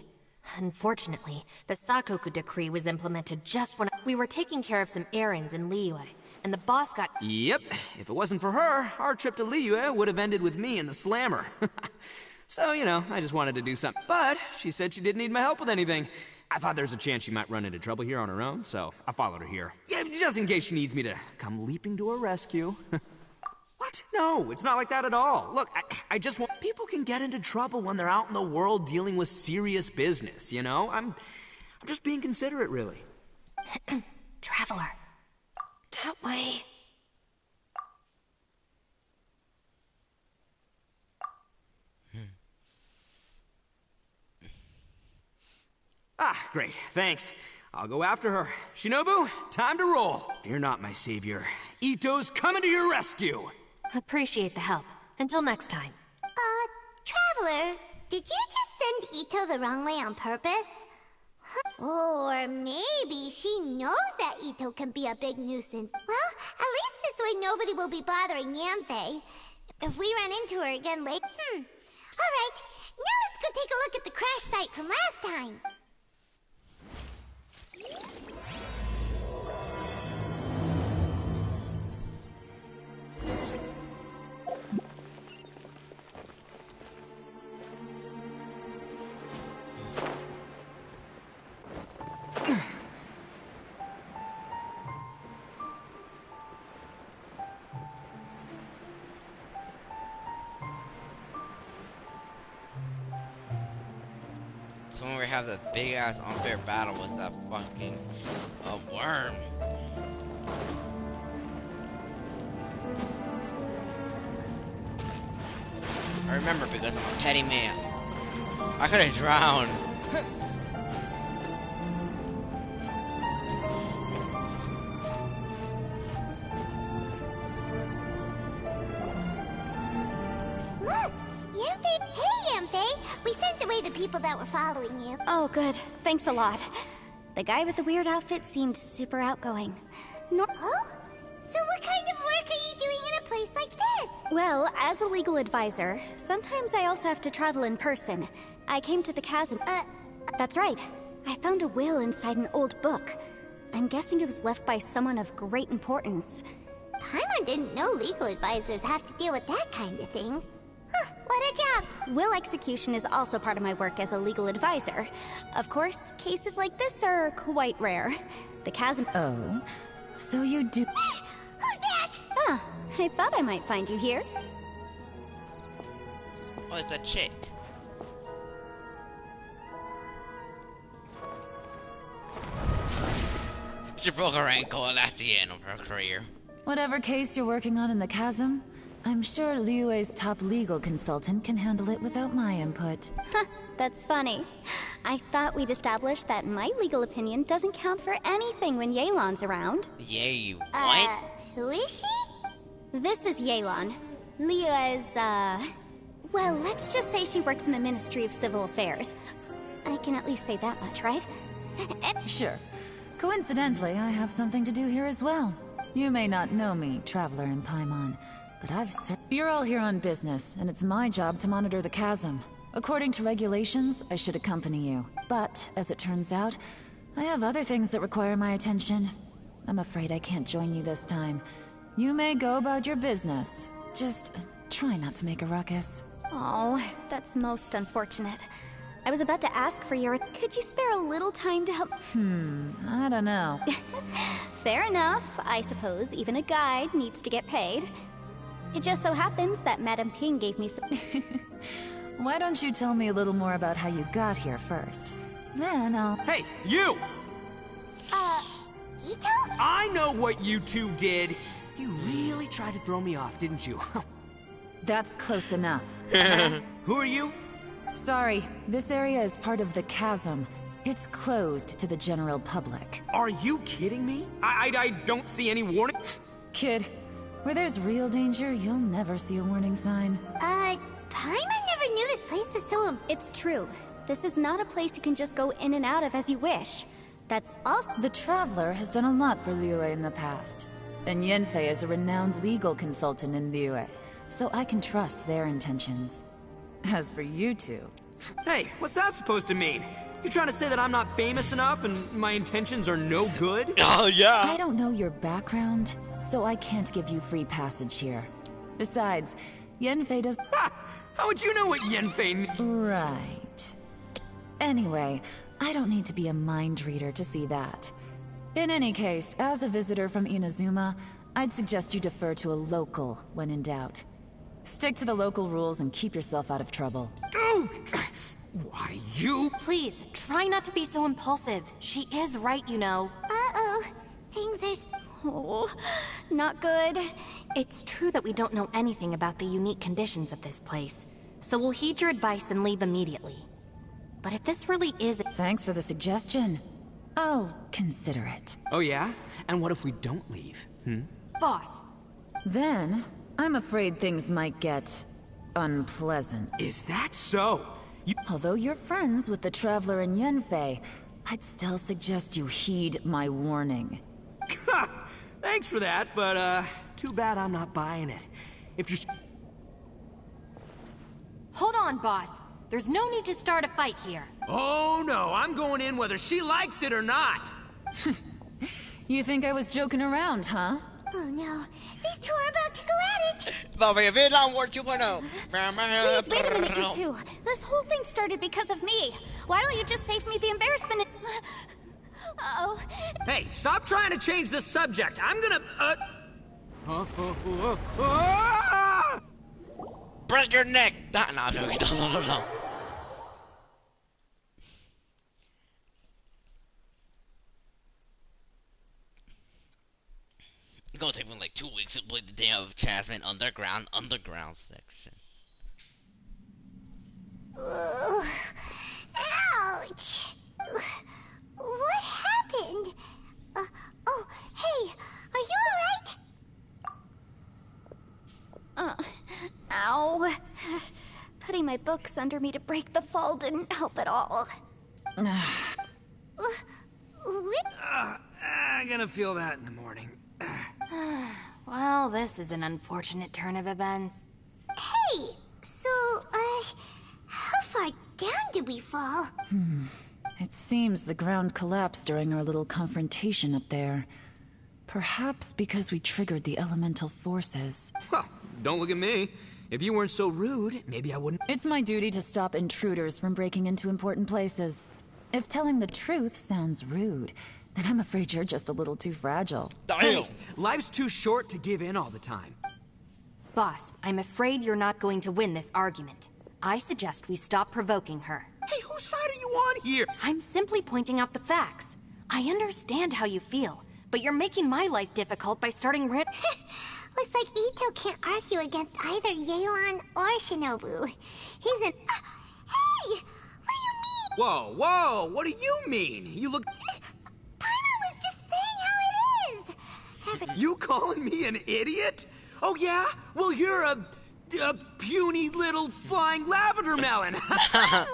Unfortunately, the Sakoku decree was implemented just when we were taking care of some errands in Liyue, and the boss got... Yep, if it wasn't for her, our trip to Liyue would have ended with me and the slammer. So, you know, I just wanted to do something. But she said she didn't need my help with anything. I thought there's a chance she might run into trouble here on her own, so I followed her here. Yeah, just in case she needs me to come leaping to her rescue. What? No, it's not like that at all. Look, I just want... People can get into trouble when they're out in the world dealing with serious business, you know? I'm just being considerate, really. Traveler. That way. Ah, great, thanks. I'll go after her. Shinobu, time to roll. Fear not, my savior. Ito's coming to your rescue. Appreciate the help. Until next time. Traveler, did you just send Ito the wrong way on purpose? Or maybe she knows that Ito can be a big nuisance. Well, at least this way nobody will be bothering Yamfe. If we run into her again later... Alright, now let's go take a look at the crash site from last time. So when we have the big ass unfair battle with that fucking worm. I remember because I'm a petty man. I could have drowned. Look! Yamfe! Hey, Yamfe! We sent away the people that were following you. Oh, good. Thanks a lot. The guy with the weird outfit seemed super outgoing. Huh? So what kind of work are you doing in a place like this? Well, as a legal advisor, sometimes I also have to travel in person. I came to the chasm. That's right. I found a will inside an old book. I'm guessing it was left by someone of great importance. Paimon didn't know legal advisors have to deal with that kind of thing. Huh, what a job! Will execution is also part of my work as a legal advisor. Of course, cases like this are quite rare. The chasm... Oh, so you do... Who's that? Ah, I thought I might find you here. Oh, it's a chick. She broke her ankle and that's the end of her career. Whatever case you're working on in the chasm, I'm sure Liyue's top legal consultant can handle it without my input. Huh, that's funny. I thought we'd established that my legal opinion doesn't count for anything when Yelan's around. Yay, what? Who is she? This is Yelan. Liyue's, well, let's just say she works in the Ministry of Civil Affairs. I can at least say that much, right? Sure. Coincidentally, I have something to do here as well. You may not know me, Traveler in Paimon, but You're all here on business, and it's my job to monitor the chasm. According to regulations, I should accompany you. But, as it turns out, I have other things that require my attention. I'm afraid I can't join you this time. You may go about your business. Just try not to make a ruckus. Oh, that's most unfortunate. I was about to ask for your... Could you spare a little time to help... I don't know. Fair enough. I suppose even a guide needs to get paid. It just so happens that Madame Ping gave me some... Why don't you tell me a little more about how you got here first? Then I'll... Hey, you! Ito? I know what you two did. You really tried to throw me off, didn't you? That's close enough. Who are you? Sorry, this area is part of the chasm. It's closed to the general public. Are you kidding me? I don't see any warning. Kid, Where there's real danger, you'll never see a warning sign. Paimon never knew this place was so... It's true. This is not a place you can just go in and out of as you wish. That's also... The Traveler has done a lot for Liyue in the past. And Yanfei is a renowned legal consultant in Liyue, so I can trust their intentions. As for you two... Hey, what's that supposed to mean? You trying to say that I'm not famous enough and my intentions are no good? Oh, yeah! I don't know your background, so I can't give you free passage here. Besides, Yanfei does... Ha! How would you know what Yanfei means? Right. Anyway, I don't need to be a mind reader to see that. In any case, as a visitor from Inazuma, I'd suggest you defer to a local when in doubt. Stick to the local rules and keep yourself out of trouble. Oh! Why, you... Please, try not to be so impulsive. She is right, you know. Uh-oh. Things are... Oh, not good. It's true that we don't know anything about the unique conditions of this place, so we'll heed your advice and leave immediately. But if this really is... Thanks for the suggestion. I'll consider it. Oh yeah? And what if we don't leave? Boss! Then, I'm afraid things might get... unpleasant. Is that so? Although you're friends with the Traveler and Yanfei, I'd still suggest you heed my warning. Thanks for that, but too bad I'm not buying it. If you're... Hold on, boss. There's no need to start a fight here. Oh no, I'm going in whether she likes it or not! You think I was joking around, huh? Oh no, these two are about to go at it! Vietnam War 2.0. Please, wait a minute, you two. This whole thing started because of me. Why don't you just save me the embarrassment? Uh-oh. Hey, stop trying to change the subject. I'm gonna, Break your neck! No. It's gonna take me like 2 weeks to complete the Dam of Chasm underground section. Ouch! What happened? Oh, hey, are you alright? Ow. Putting my books under me to break the fall didn't help at all. I'm gonna feel that in the morning. Well, this is an unfortunate turn of events. Hey, so, how far down did we fall? It seems the ground collapsed during our little confrontation up there. Perhaps because we triggered the elemental forces. Well, don't look at me. If you weren't so rude, maybe I wouldn't... It's my duty to stop intruders from breaking into important places. If telling the truth sounds rude, then I'm afraid you're just a little too fragile. Hey, life's too short to give in all the time. Boss, I'm afraid you're not going to win this argument. I suggest we stop provoking her. Hey, whose side are you on here? I'm simply pointing out the facts. I understand how you feel, but you're making my life difficult by starting Looks like Ito can't argue against either Yelan or Shinobu. He's an... hey! What do you mean? Whoa, what do you mean? You look... Paimon was just saying how it is! You calling me an idiot? Oh yeah? Well, you're a puny little flying lavender melon. Lavender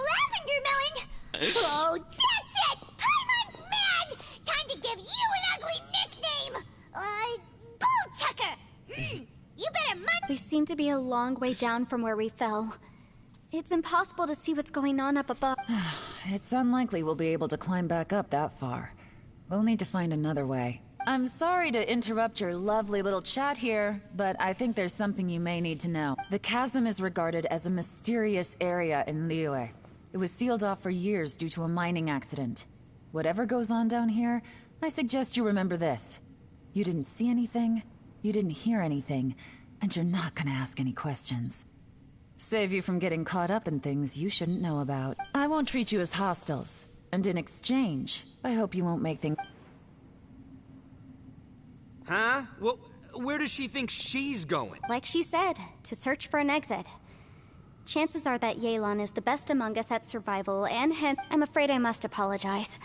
melon? Oh, that's it! Paimon's mad! Time to give you an ugly nickname! Bullchucker! You better mind... We seem to be a long way down from where we fell. It's impossible to see what's going on up above. It's unlikely we'll be able to climb back up that far. We'll need to find another way. I'm sorry to interrupt your lovely little chat here, but I think there's something you may need to know. The chasm is regarded as a mysterious area in Liyue. It was sealed off for years due to a mining accident. Whatever goes on down here, I suggest you remember this. You didn't see anything, you didn't hear anything, and you're not gonna ask any questions. Save you from getting caught up in things you shouldn't know about. I won't treat you as hostiles, and in exchange, I hope you won't make things... Huh? Well, where does she think she's going? Like she said, to search for an exit. Chances are that Yelan is the best among us at survival, and hence, I'm afraid I must apologize.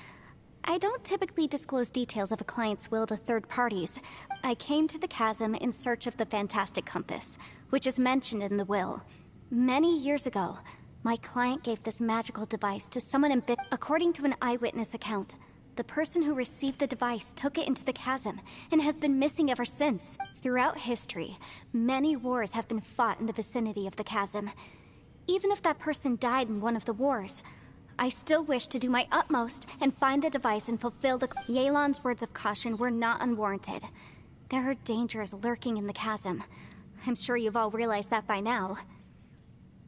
I don't typically disclose details of a client's will to third parties. I came to the chasm in search of the Fantastic Compass, which is mentioned in the will. Many years ago, my client gave this magical device to someone in according to an eyewitness account. The person who received the device took it into the chasm and has been missing ever since. Throughout history, many wars have been fought in the vicinity of the chasm. Even if that person died in one of the wars, I still wish to do my utmost and find the device and fulfill the... Yelan's words of caution were not unwarranted. There are dangers lurking in the chasm. I'm sure you've all realized that by now.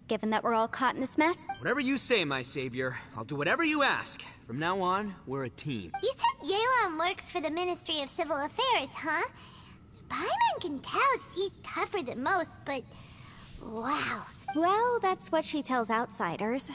Given that we're all caught in this mess... Whatever you say, my savior. I'll do whatever you ask. From now on, we're a team. You said Yelan works for the Ministry of Civil Affairs, huh? Paimon can tell she's tougher than most, but... wow. Well, that's what she tells outsiders.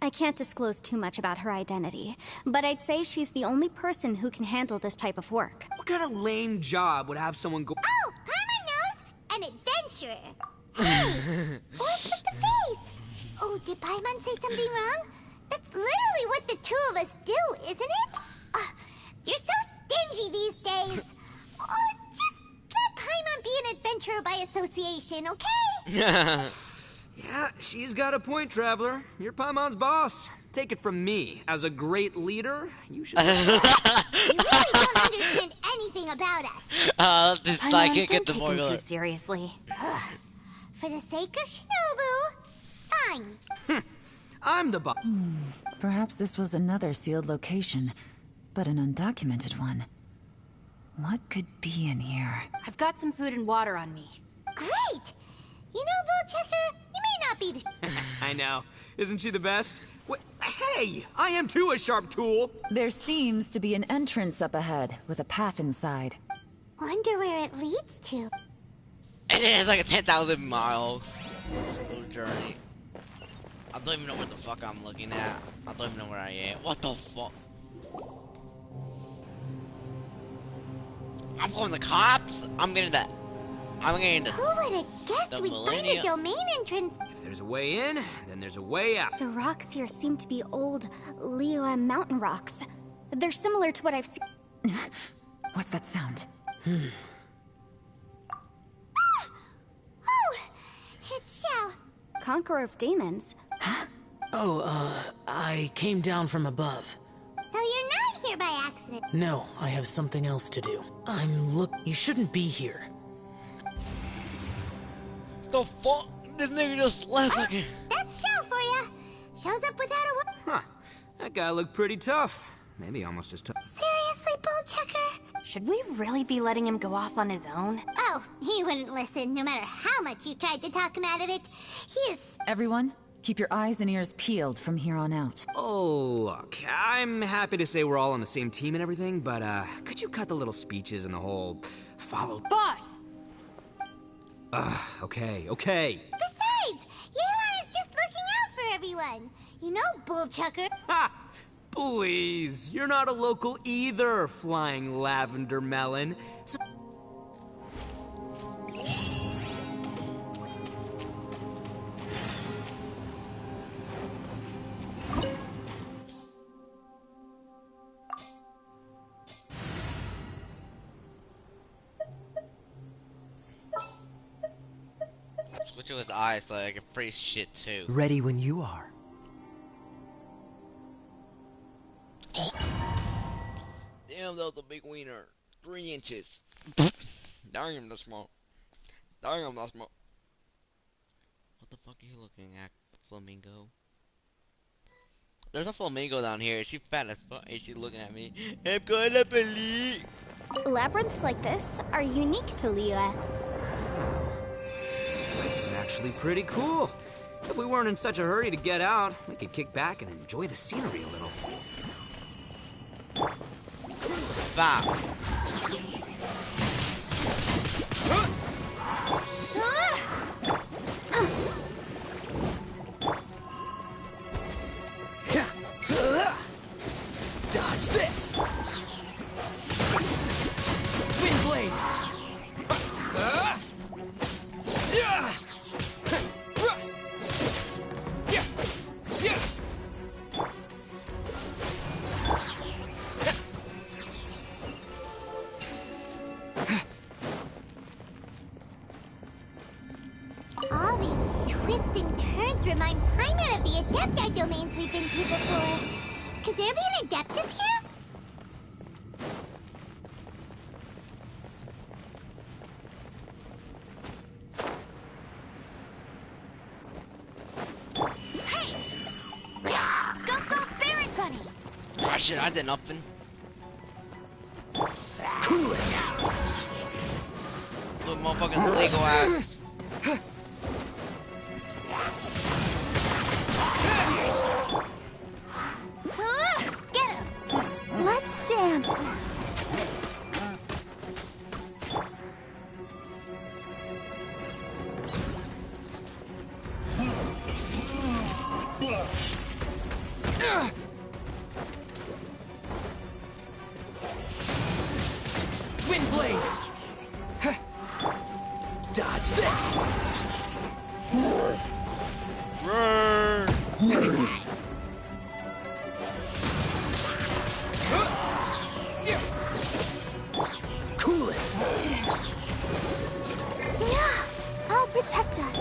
I can't disclose too much about her identity, but I'd say she's the only person who can handle this type of work. What kind of lame job would have someone go... Oh, Paimon knows! An adventurer! Hey! What's with the face? Oh, did Paimon say something wrong? That's literally what the two of us do, isn't it? You're so stingy these days! Oh, just let Paimon be an adventurer by association, okay? Yeah, she's got a point, Traveler. You're Paimon's boss. Take it from me. As a great leader, you should... You really don't understand anything about us. This Paimon, psychic don't at the take him formula. too seriously. For the sake of Shinobu, fine. I'm the boss. Perhaps this was another sealed location, but an undocumented one. What could be in here? I've got some food and water on me. Great! You know, Bullchecker, you may not be the... I know. Isn't she the best? Hey, I am too a sharp tool. There seems to be an entrance up ahead, with a path inside. Wonder where it leads to. And it's like a 10,000 miles journey. I don't even know what the fuck I'm looking at. I don't even know where I am. What the fuck? I'm calling the cops? I'm getting the... Who would have guessed we'd find a domain entrance? If there's a way in, then there's a way out. The rocks here seem to be old Liyue mountain rocks. They're similar to what I've seen. What's that sound? Oh, it's Xiao. Conqueror of demons. I came down from above. So you're not here by accident? No, I have something else to do. You shouldn't be here. The fuck? This nigga just left again. That's Xiao for ya. Shows up without a Huh. That guy looked pretty tough. Maybe almost as tough. Seriously, Bullchecker? Should we really be letting him go off on his own? Oh, he wouldn't listen no matter how much you tried to talk him out of it. He is... Everyone, keep your eyes and ears peeled from here on out. Oh, look, I'm happy to say we're all on the same team and everything, but could you cut the little speeches and the whole follow... Boss! Okay. Besides, Yelan is just looking out for everyone. You know, Bullchucker. Ha! Please, you're not a local either, flying lavender melon. So Switch to his eyes so I can freeze shit too. Ready when you are. Damn, that was a big wiener. 3 inches. Damn, that's small. Damn, that's small. What the fuck are you looking at, flamingo? There's a flamingo down here. She's fat as fuck. And she's looking at me. I'm gonna believe. Labyrinths like this are unique to Liyue. this place is actually pretty cool. If we weren't in such a hurry to get out, we could kick back and enjoy the scenery a little. Stop. Dodge this! Windblade! there be an Adeptus here? Ah, shit, I did nothing. Cool it. Little motherfucking Lego ass. Get him! Let's dance. Windblade! Dodge this! Cool it! Yeah, I'll protect us.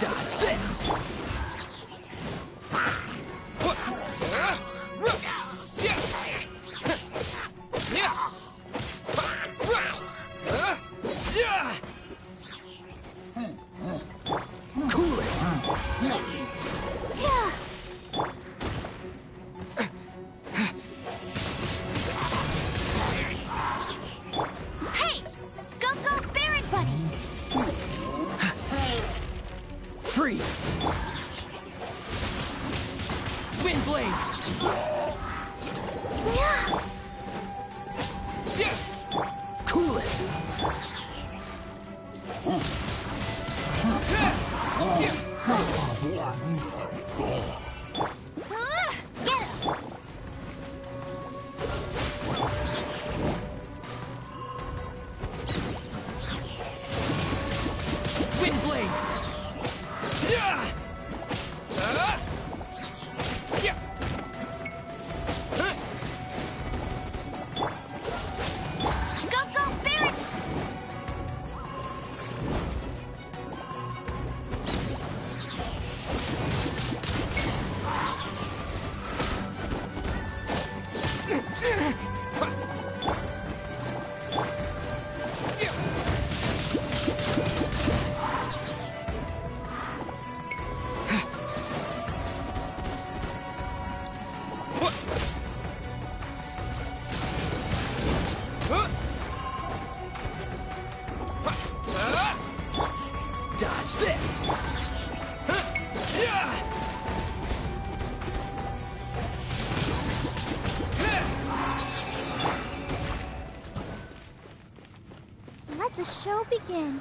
Dodge this! Cool it! Hey! Go, Baron Bunny! Freeze! Windblade! Cool it! Get him! Windblade! Go, Baron! Dodge this! Let the show begin.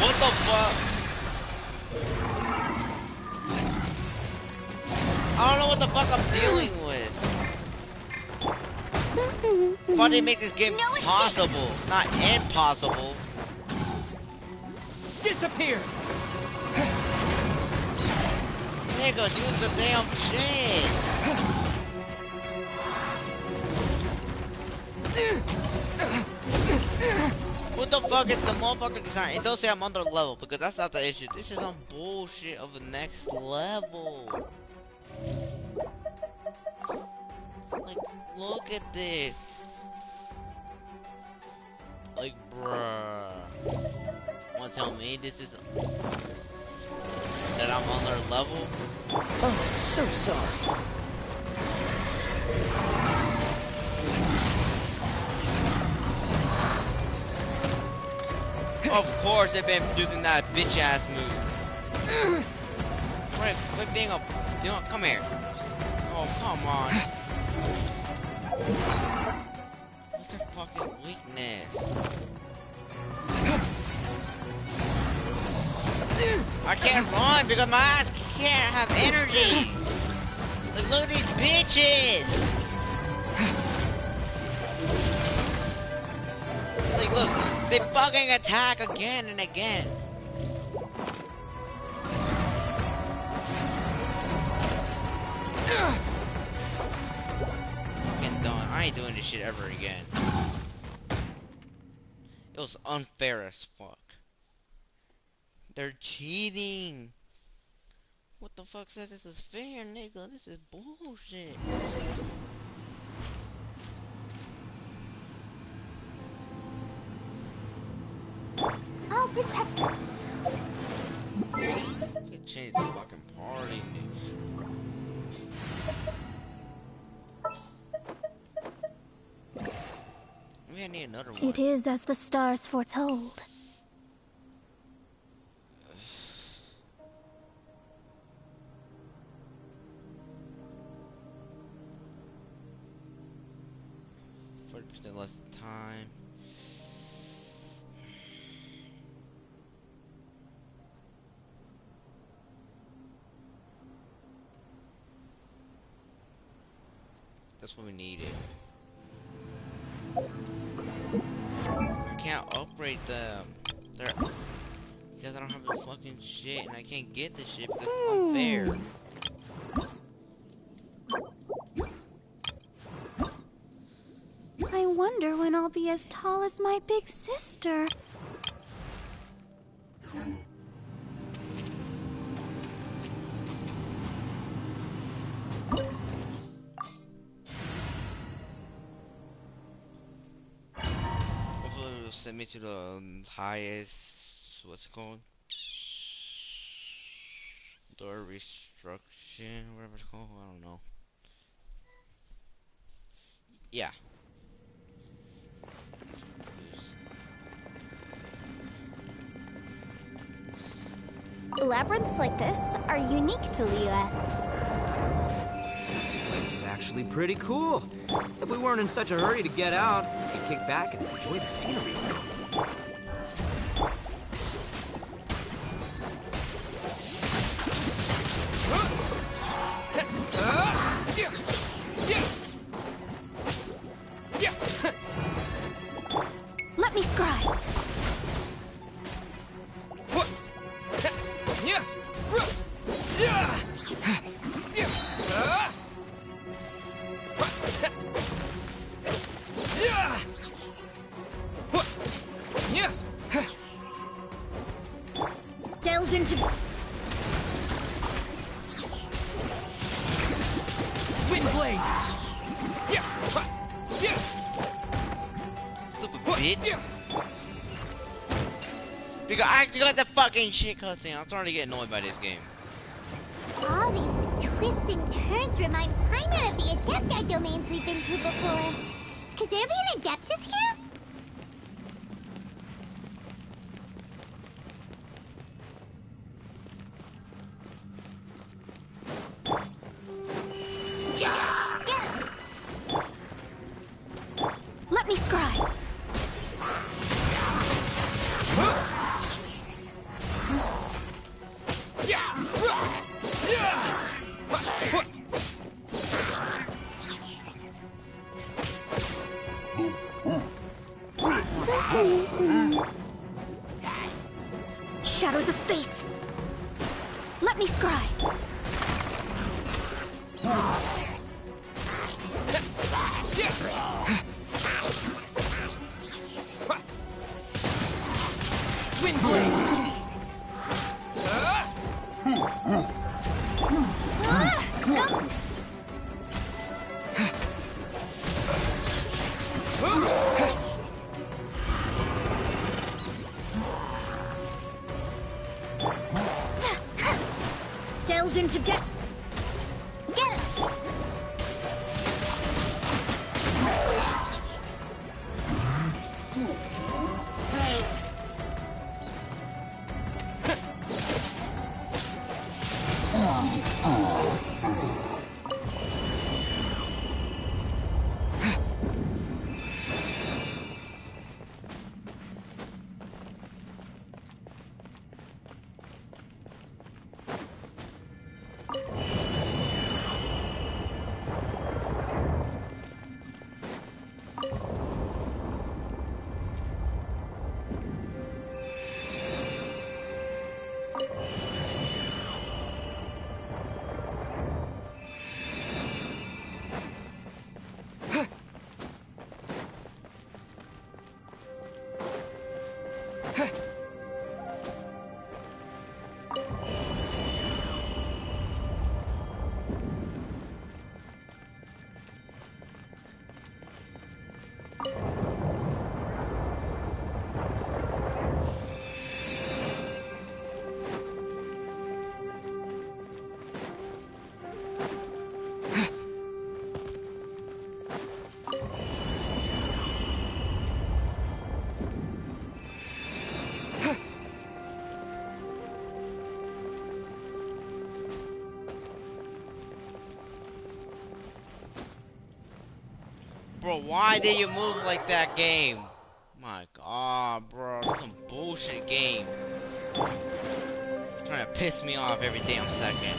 What the fuck? I don't know what the fuck I'm dealing with. Why did they make this game possible, not impossible? Disappear! Nigga, use the damn shit. What the fuck is the motherfucker design? It don't say I'm on their level because that's not the issue. This is some bullshit of the next level. Like, look at this. Like, bruh. Wanna tell me this is that I'm on their level? Oh, so sorry. Of course they've been using that bitch ass move. Quick thing up. Come here. Oh, come on. What's their fucking weakness? I can't run because my ass can't have energy. Like, look at these bitches. Like, look, they fucking attack again and again. Fucking done. I ain't doing this shit ever again. It was unfair as fuck. They're cheating. What the fuck says this is fair, nigga? This is bullshit. I'll protect her. Can't change the fucking party. Maybe I need another one. It is as the stars foretold. 40% less time. That's what we needed. I can't upgrade them. Because I don't have the fucking shit, and I can't get the shit because it's unfair. I wonder when I'll be as tall as my big sister. Hopefully it'll send me to the highest, what's it called? Door restruction, whatever it's called, I don't know. Yeah. Labyrinths like this are unique to Liyue. This place is actually pretty cool. If we weren't in such a hurry to get out, we could kick back and enjoy the scenery. Let me scry. Delves into Wind blade. Stupid bitch. Because the fucking shit cutscene. I'm starting to get annoyed by this game. All these twists and turns remind Paimon of the Adepti domains we've been to before. Could there be an Adeptus here? Let me scry. shadows of fate. Let me scry. Delved into death. Get it! Bro, why did you move like that, game? My god, bro. That's some bullshit game. Trying to piss me off every damn second.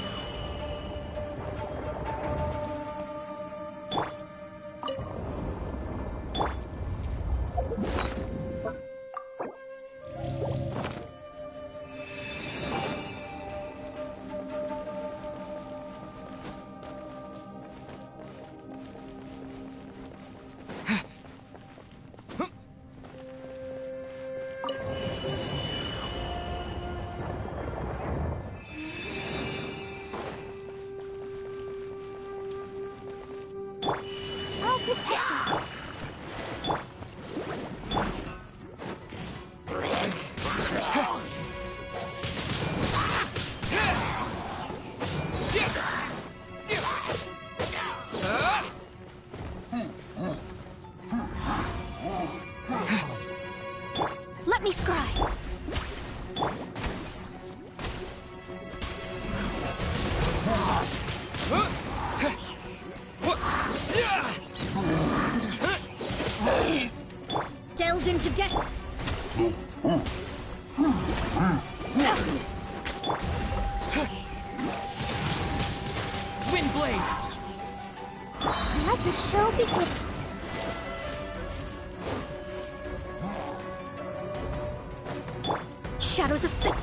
I'll protect us. Let me scry. Delved into death. Windblade! Let the show begin. Shadows of fate.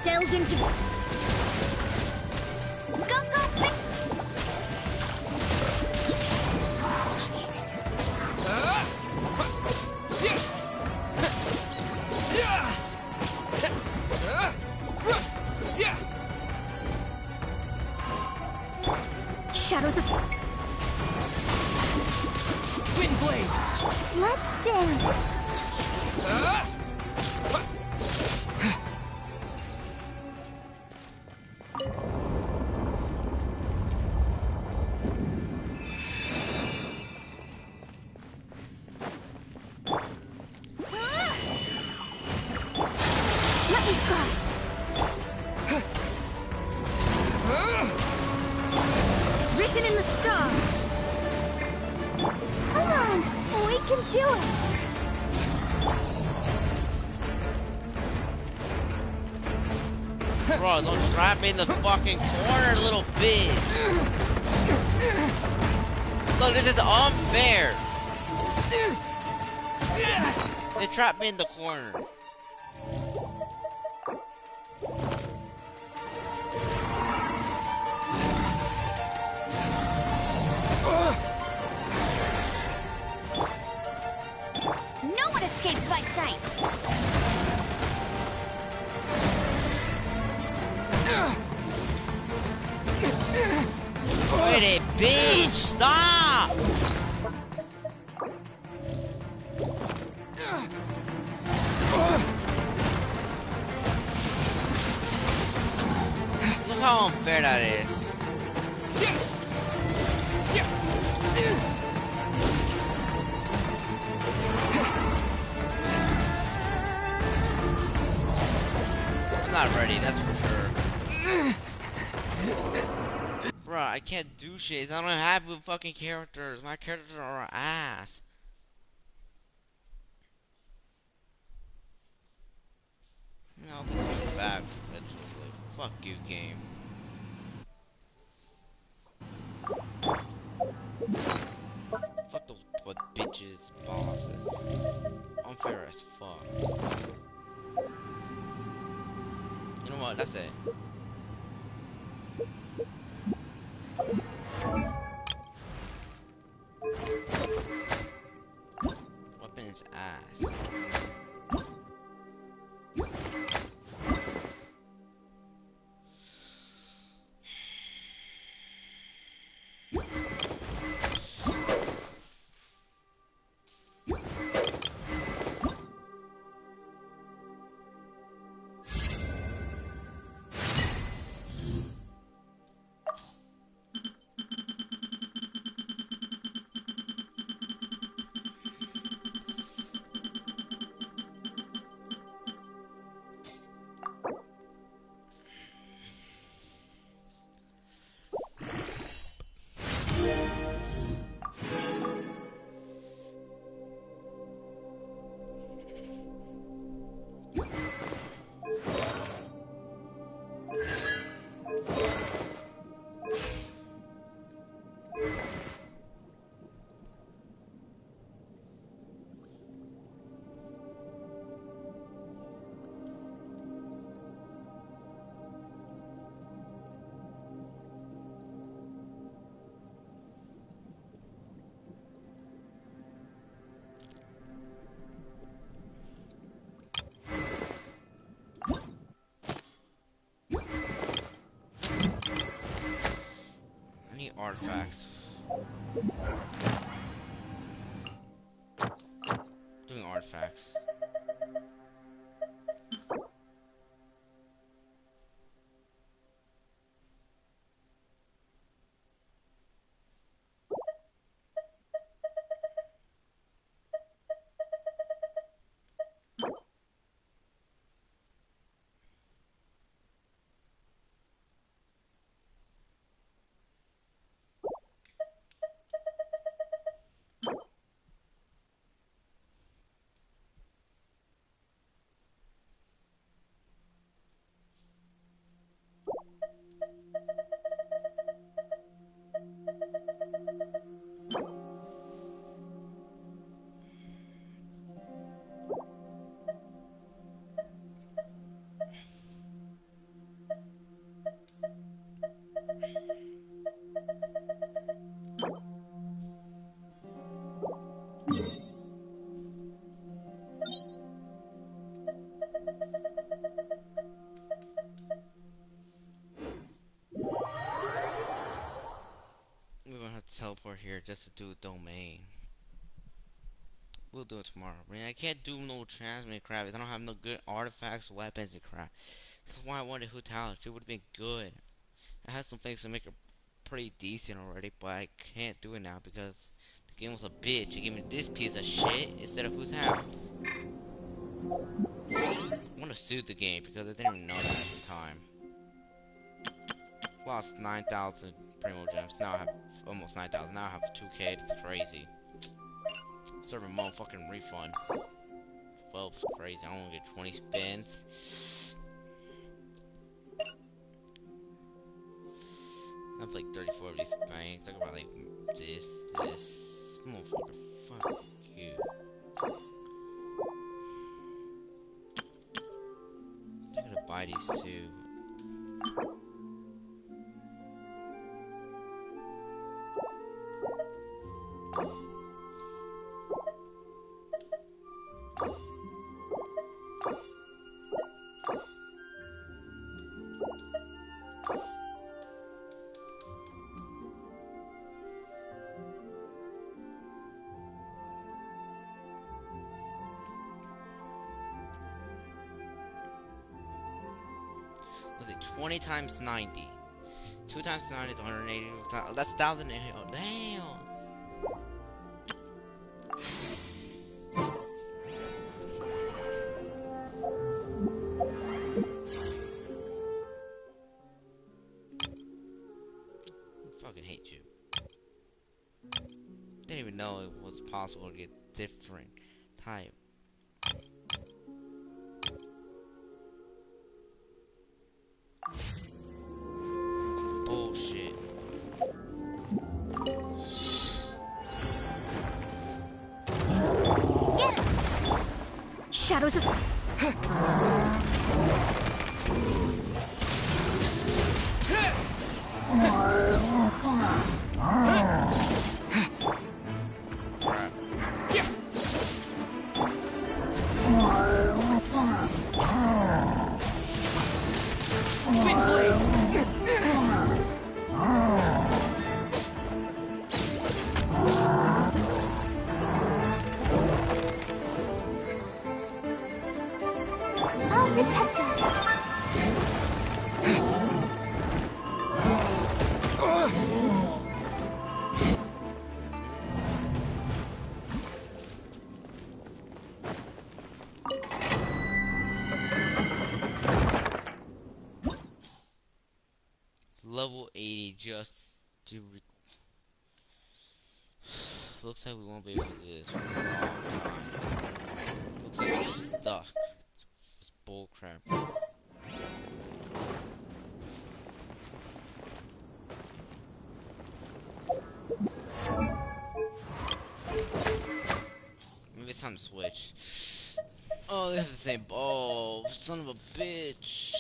Delved into go shadows of Windblade! let's dance. Let me scry. Written in the stars. Come on, we can do it. Bro, don't trap me in the fucking corner, little bitch. Look, this is unfair. They trapped me in the corner. No one escapes my sights. Wait, bitch, stop! Look how unfair that is. I'm not ready, that's for sure. Bruh, I can't do shit. I don't have good fucking characters. My characters are ass. I'll be going back eventually. Fuck you, game. Fuck those what bitches, bosses. Unfair as fuck. You know what? That's it. Weapon is ass. Artifacts. Doing artifacts. We're gonna have to teleport here just to do a domain. We'll do it tomorrow. I mean, I can't do no transmit crap if I don't have no good artifacts, weapons, and crap. That's why I wanted Hutalish. It would have been good. I had some things to make it pretty decent already, but I can't do it now because the game was a bitch. It gave me this piece of shit instead of Hutalish. I want to sue the game because I didn't even know that at the time. Lost 9,000 Primo Gems. Now I have almost 9,000. Now I have 2K. It's crazy. Serve a motherfucking refund. 12 is crazy. I only get 20 spins. have like 34 of these things. Talk about like this. Motherfucker, fuck you. I'm gonna buy these two. Was it 20 times 90? 2 times 9 is 180. That's 1,000. Oh, damn. I fucking hate you. Didn't even know it was possible to get different type. Bullshit. Get him! Shadows of... I'll protect us. Level 80 just to looks like we won't be able to do this for a long time. Looks like we're stuck. It's bullcrap. Maybe it's time to switch. Oh, they have the same. Oh, son of a bitch.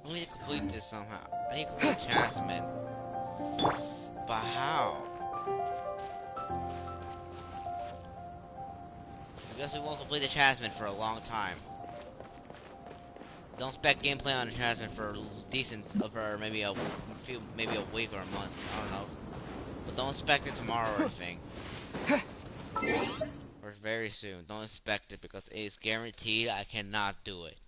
I need to complete this somehow. I need to complete Jasmine. But how? I guess we won't complete the Jasmine for a long time. Don't expect gameplay on the Jasmine for decent, for maybe a week or a month. I don't know. But don't expect it tomorrow or anything. Or very soon. Don't expect it because it's guaranteed I cannot do it.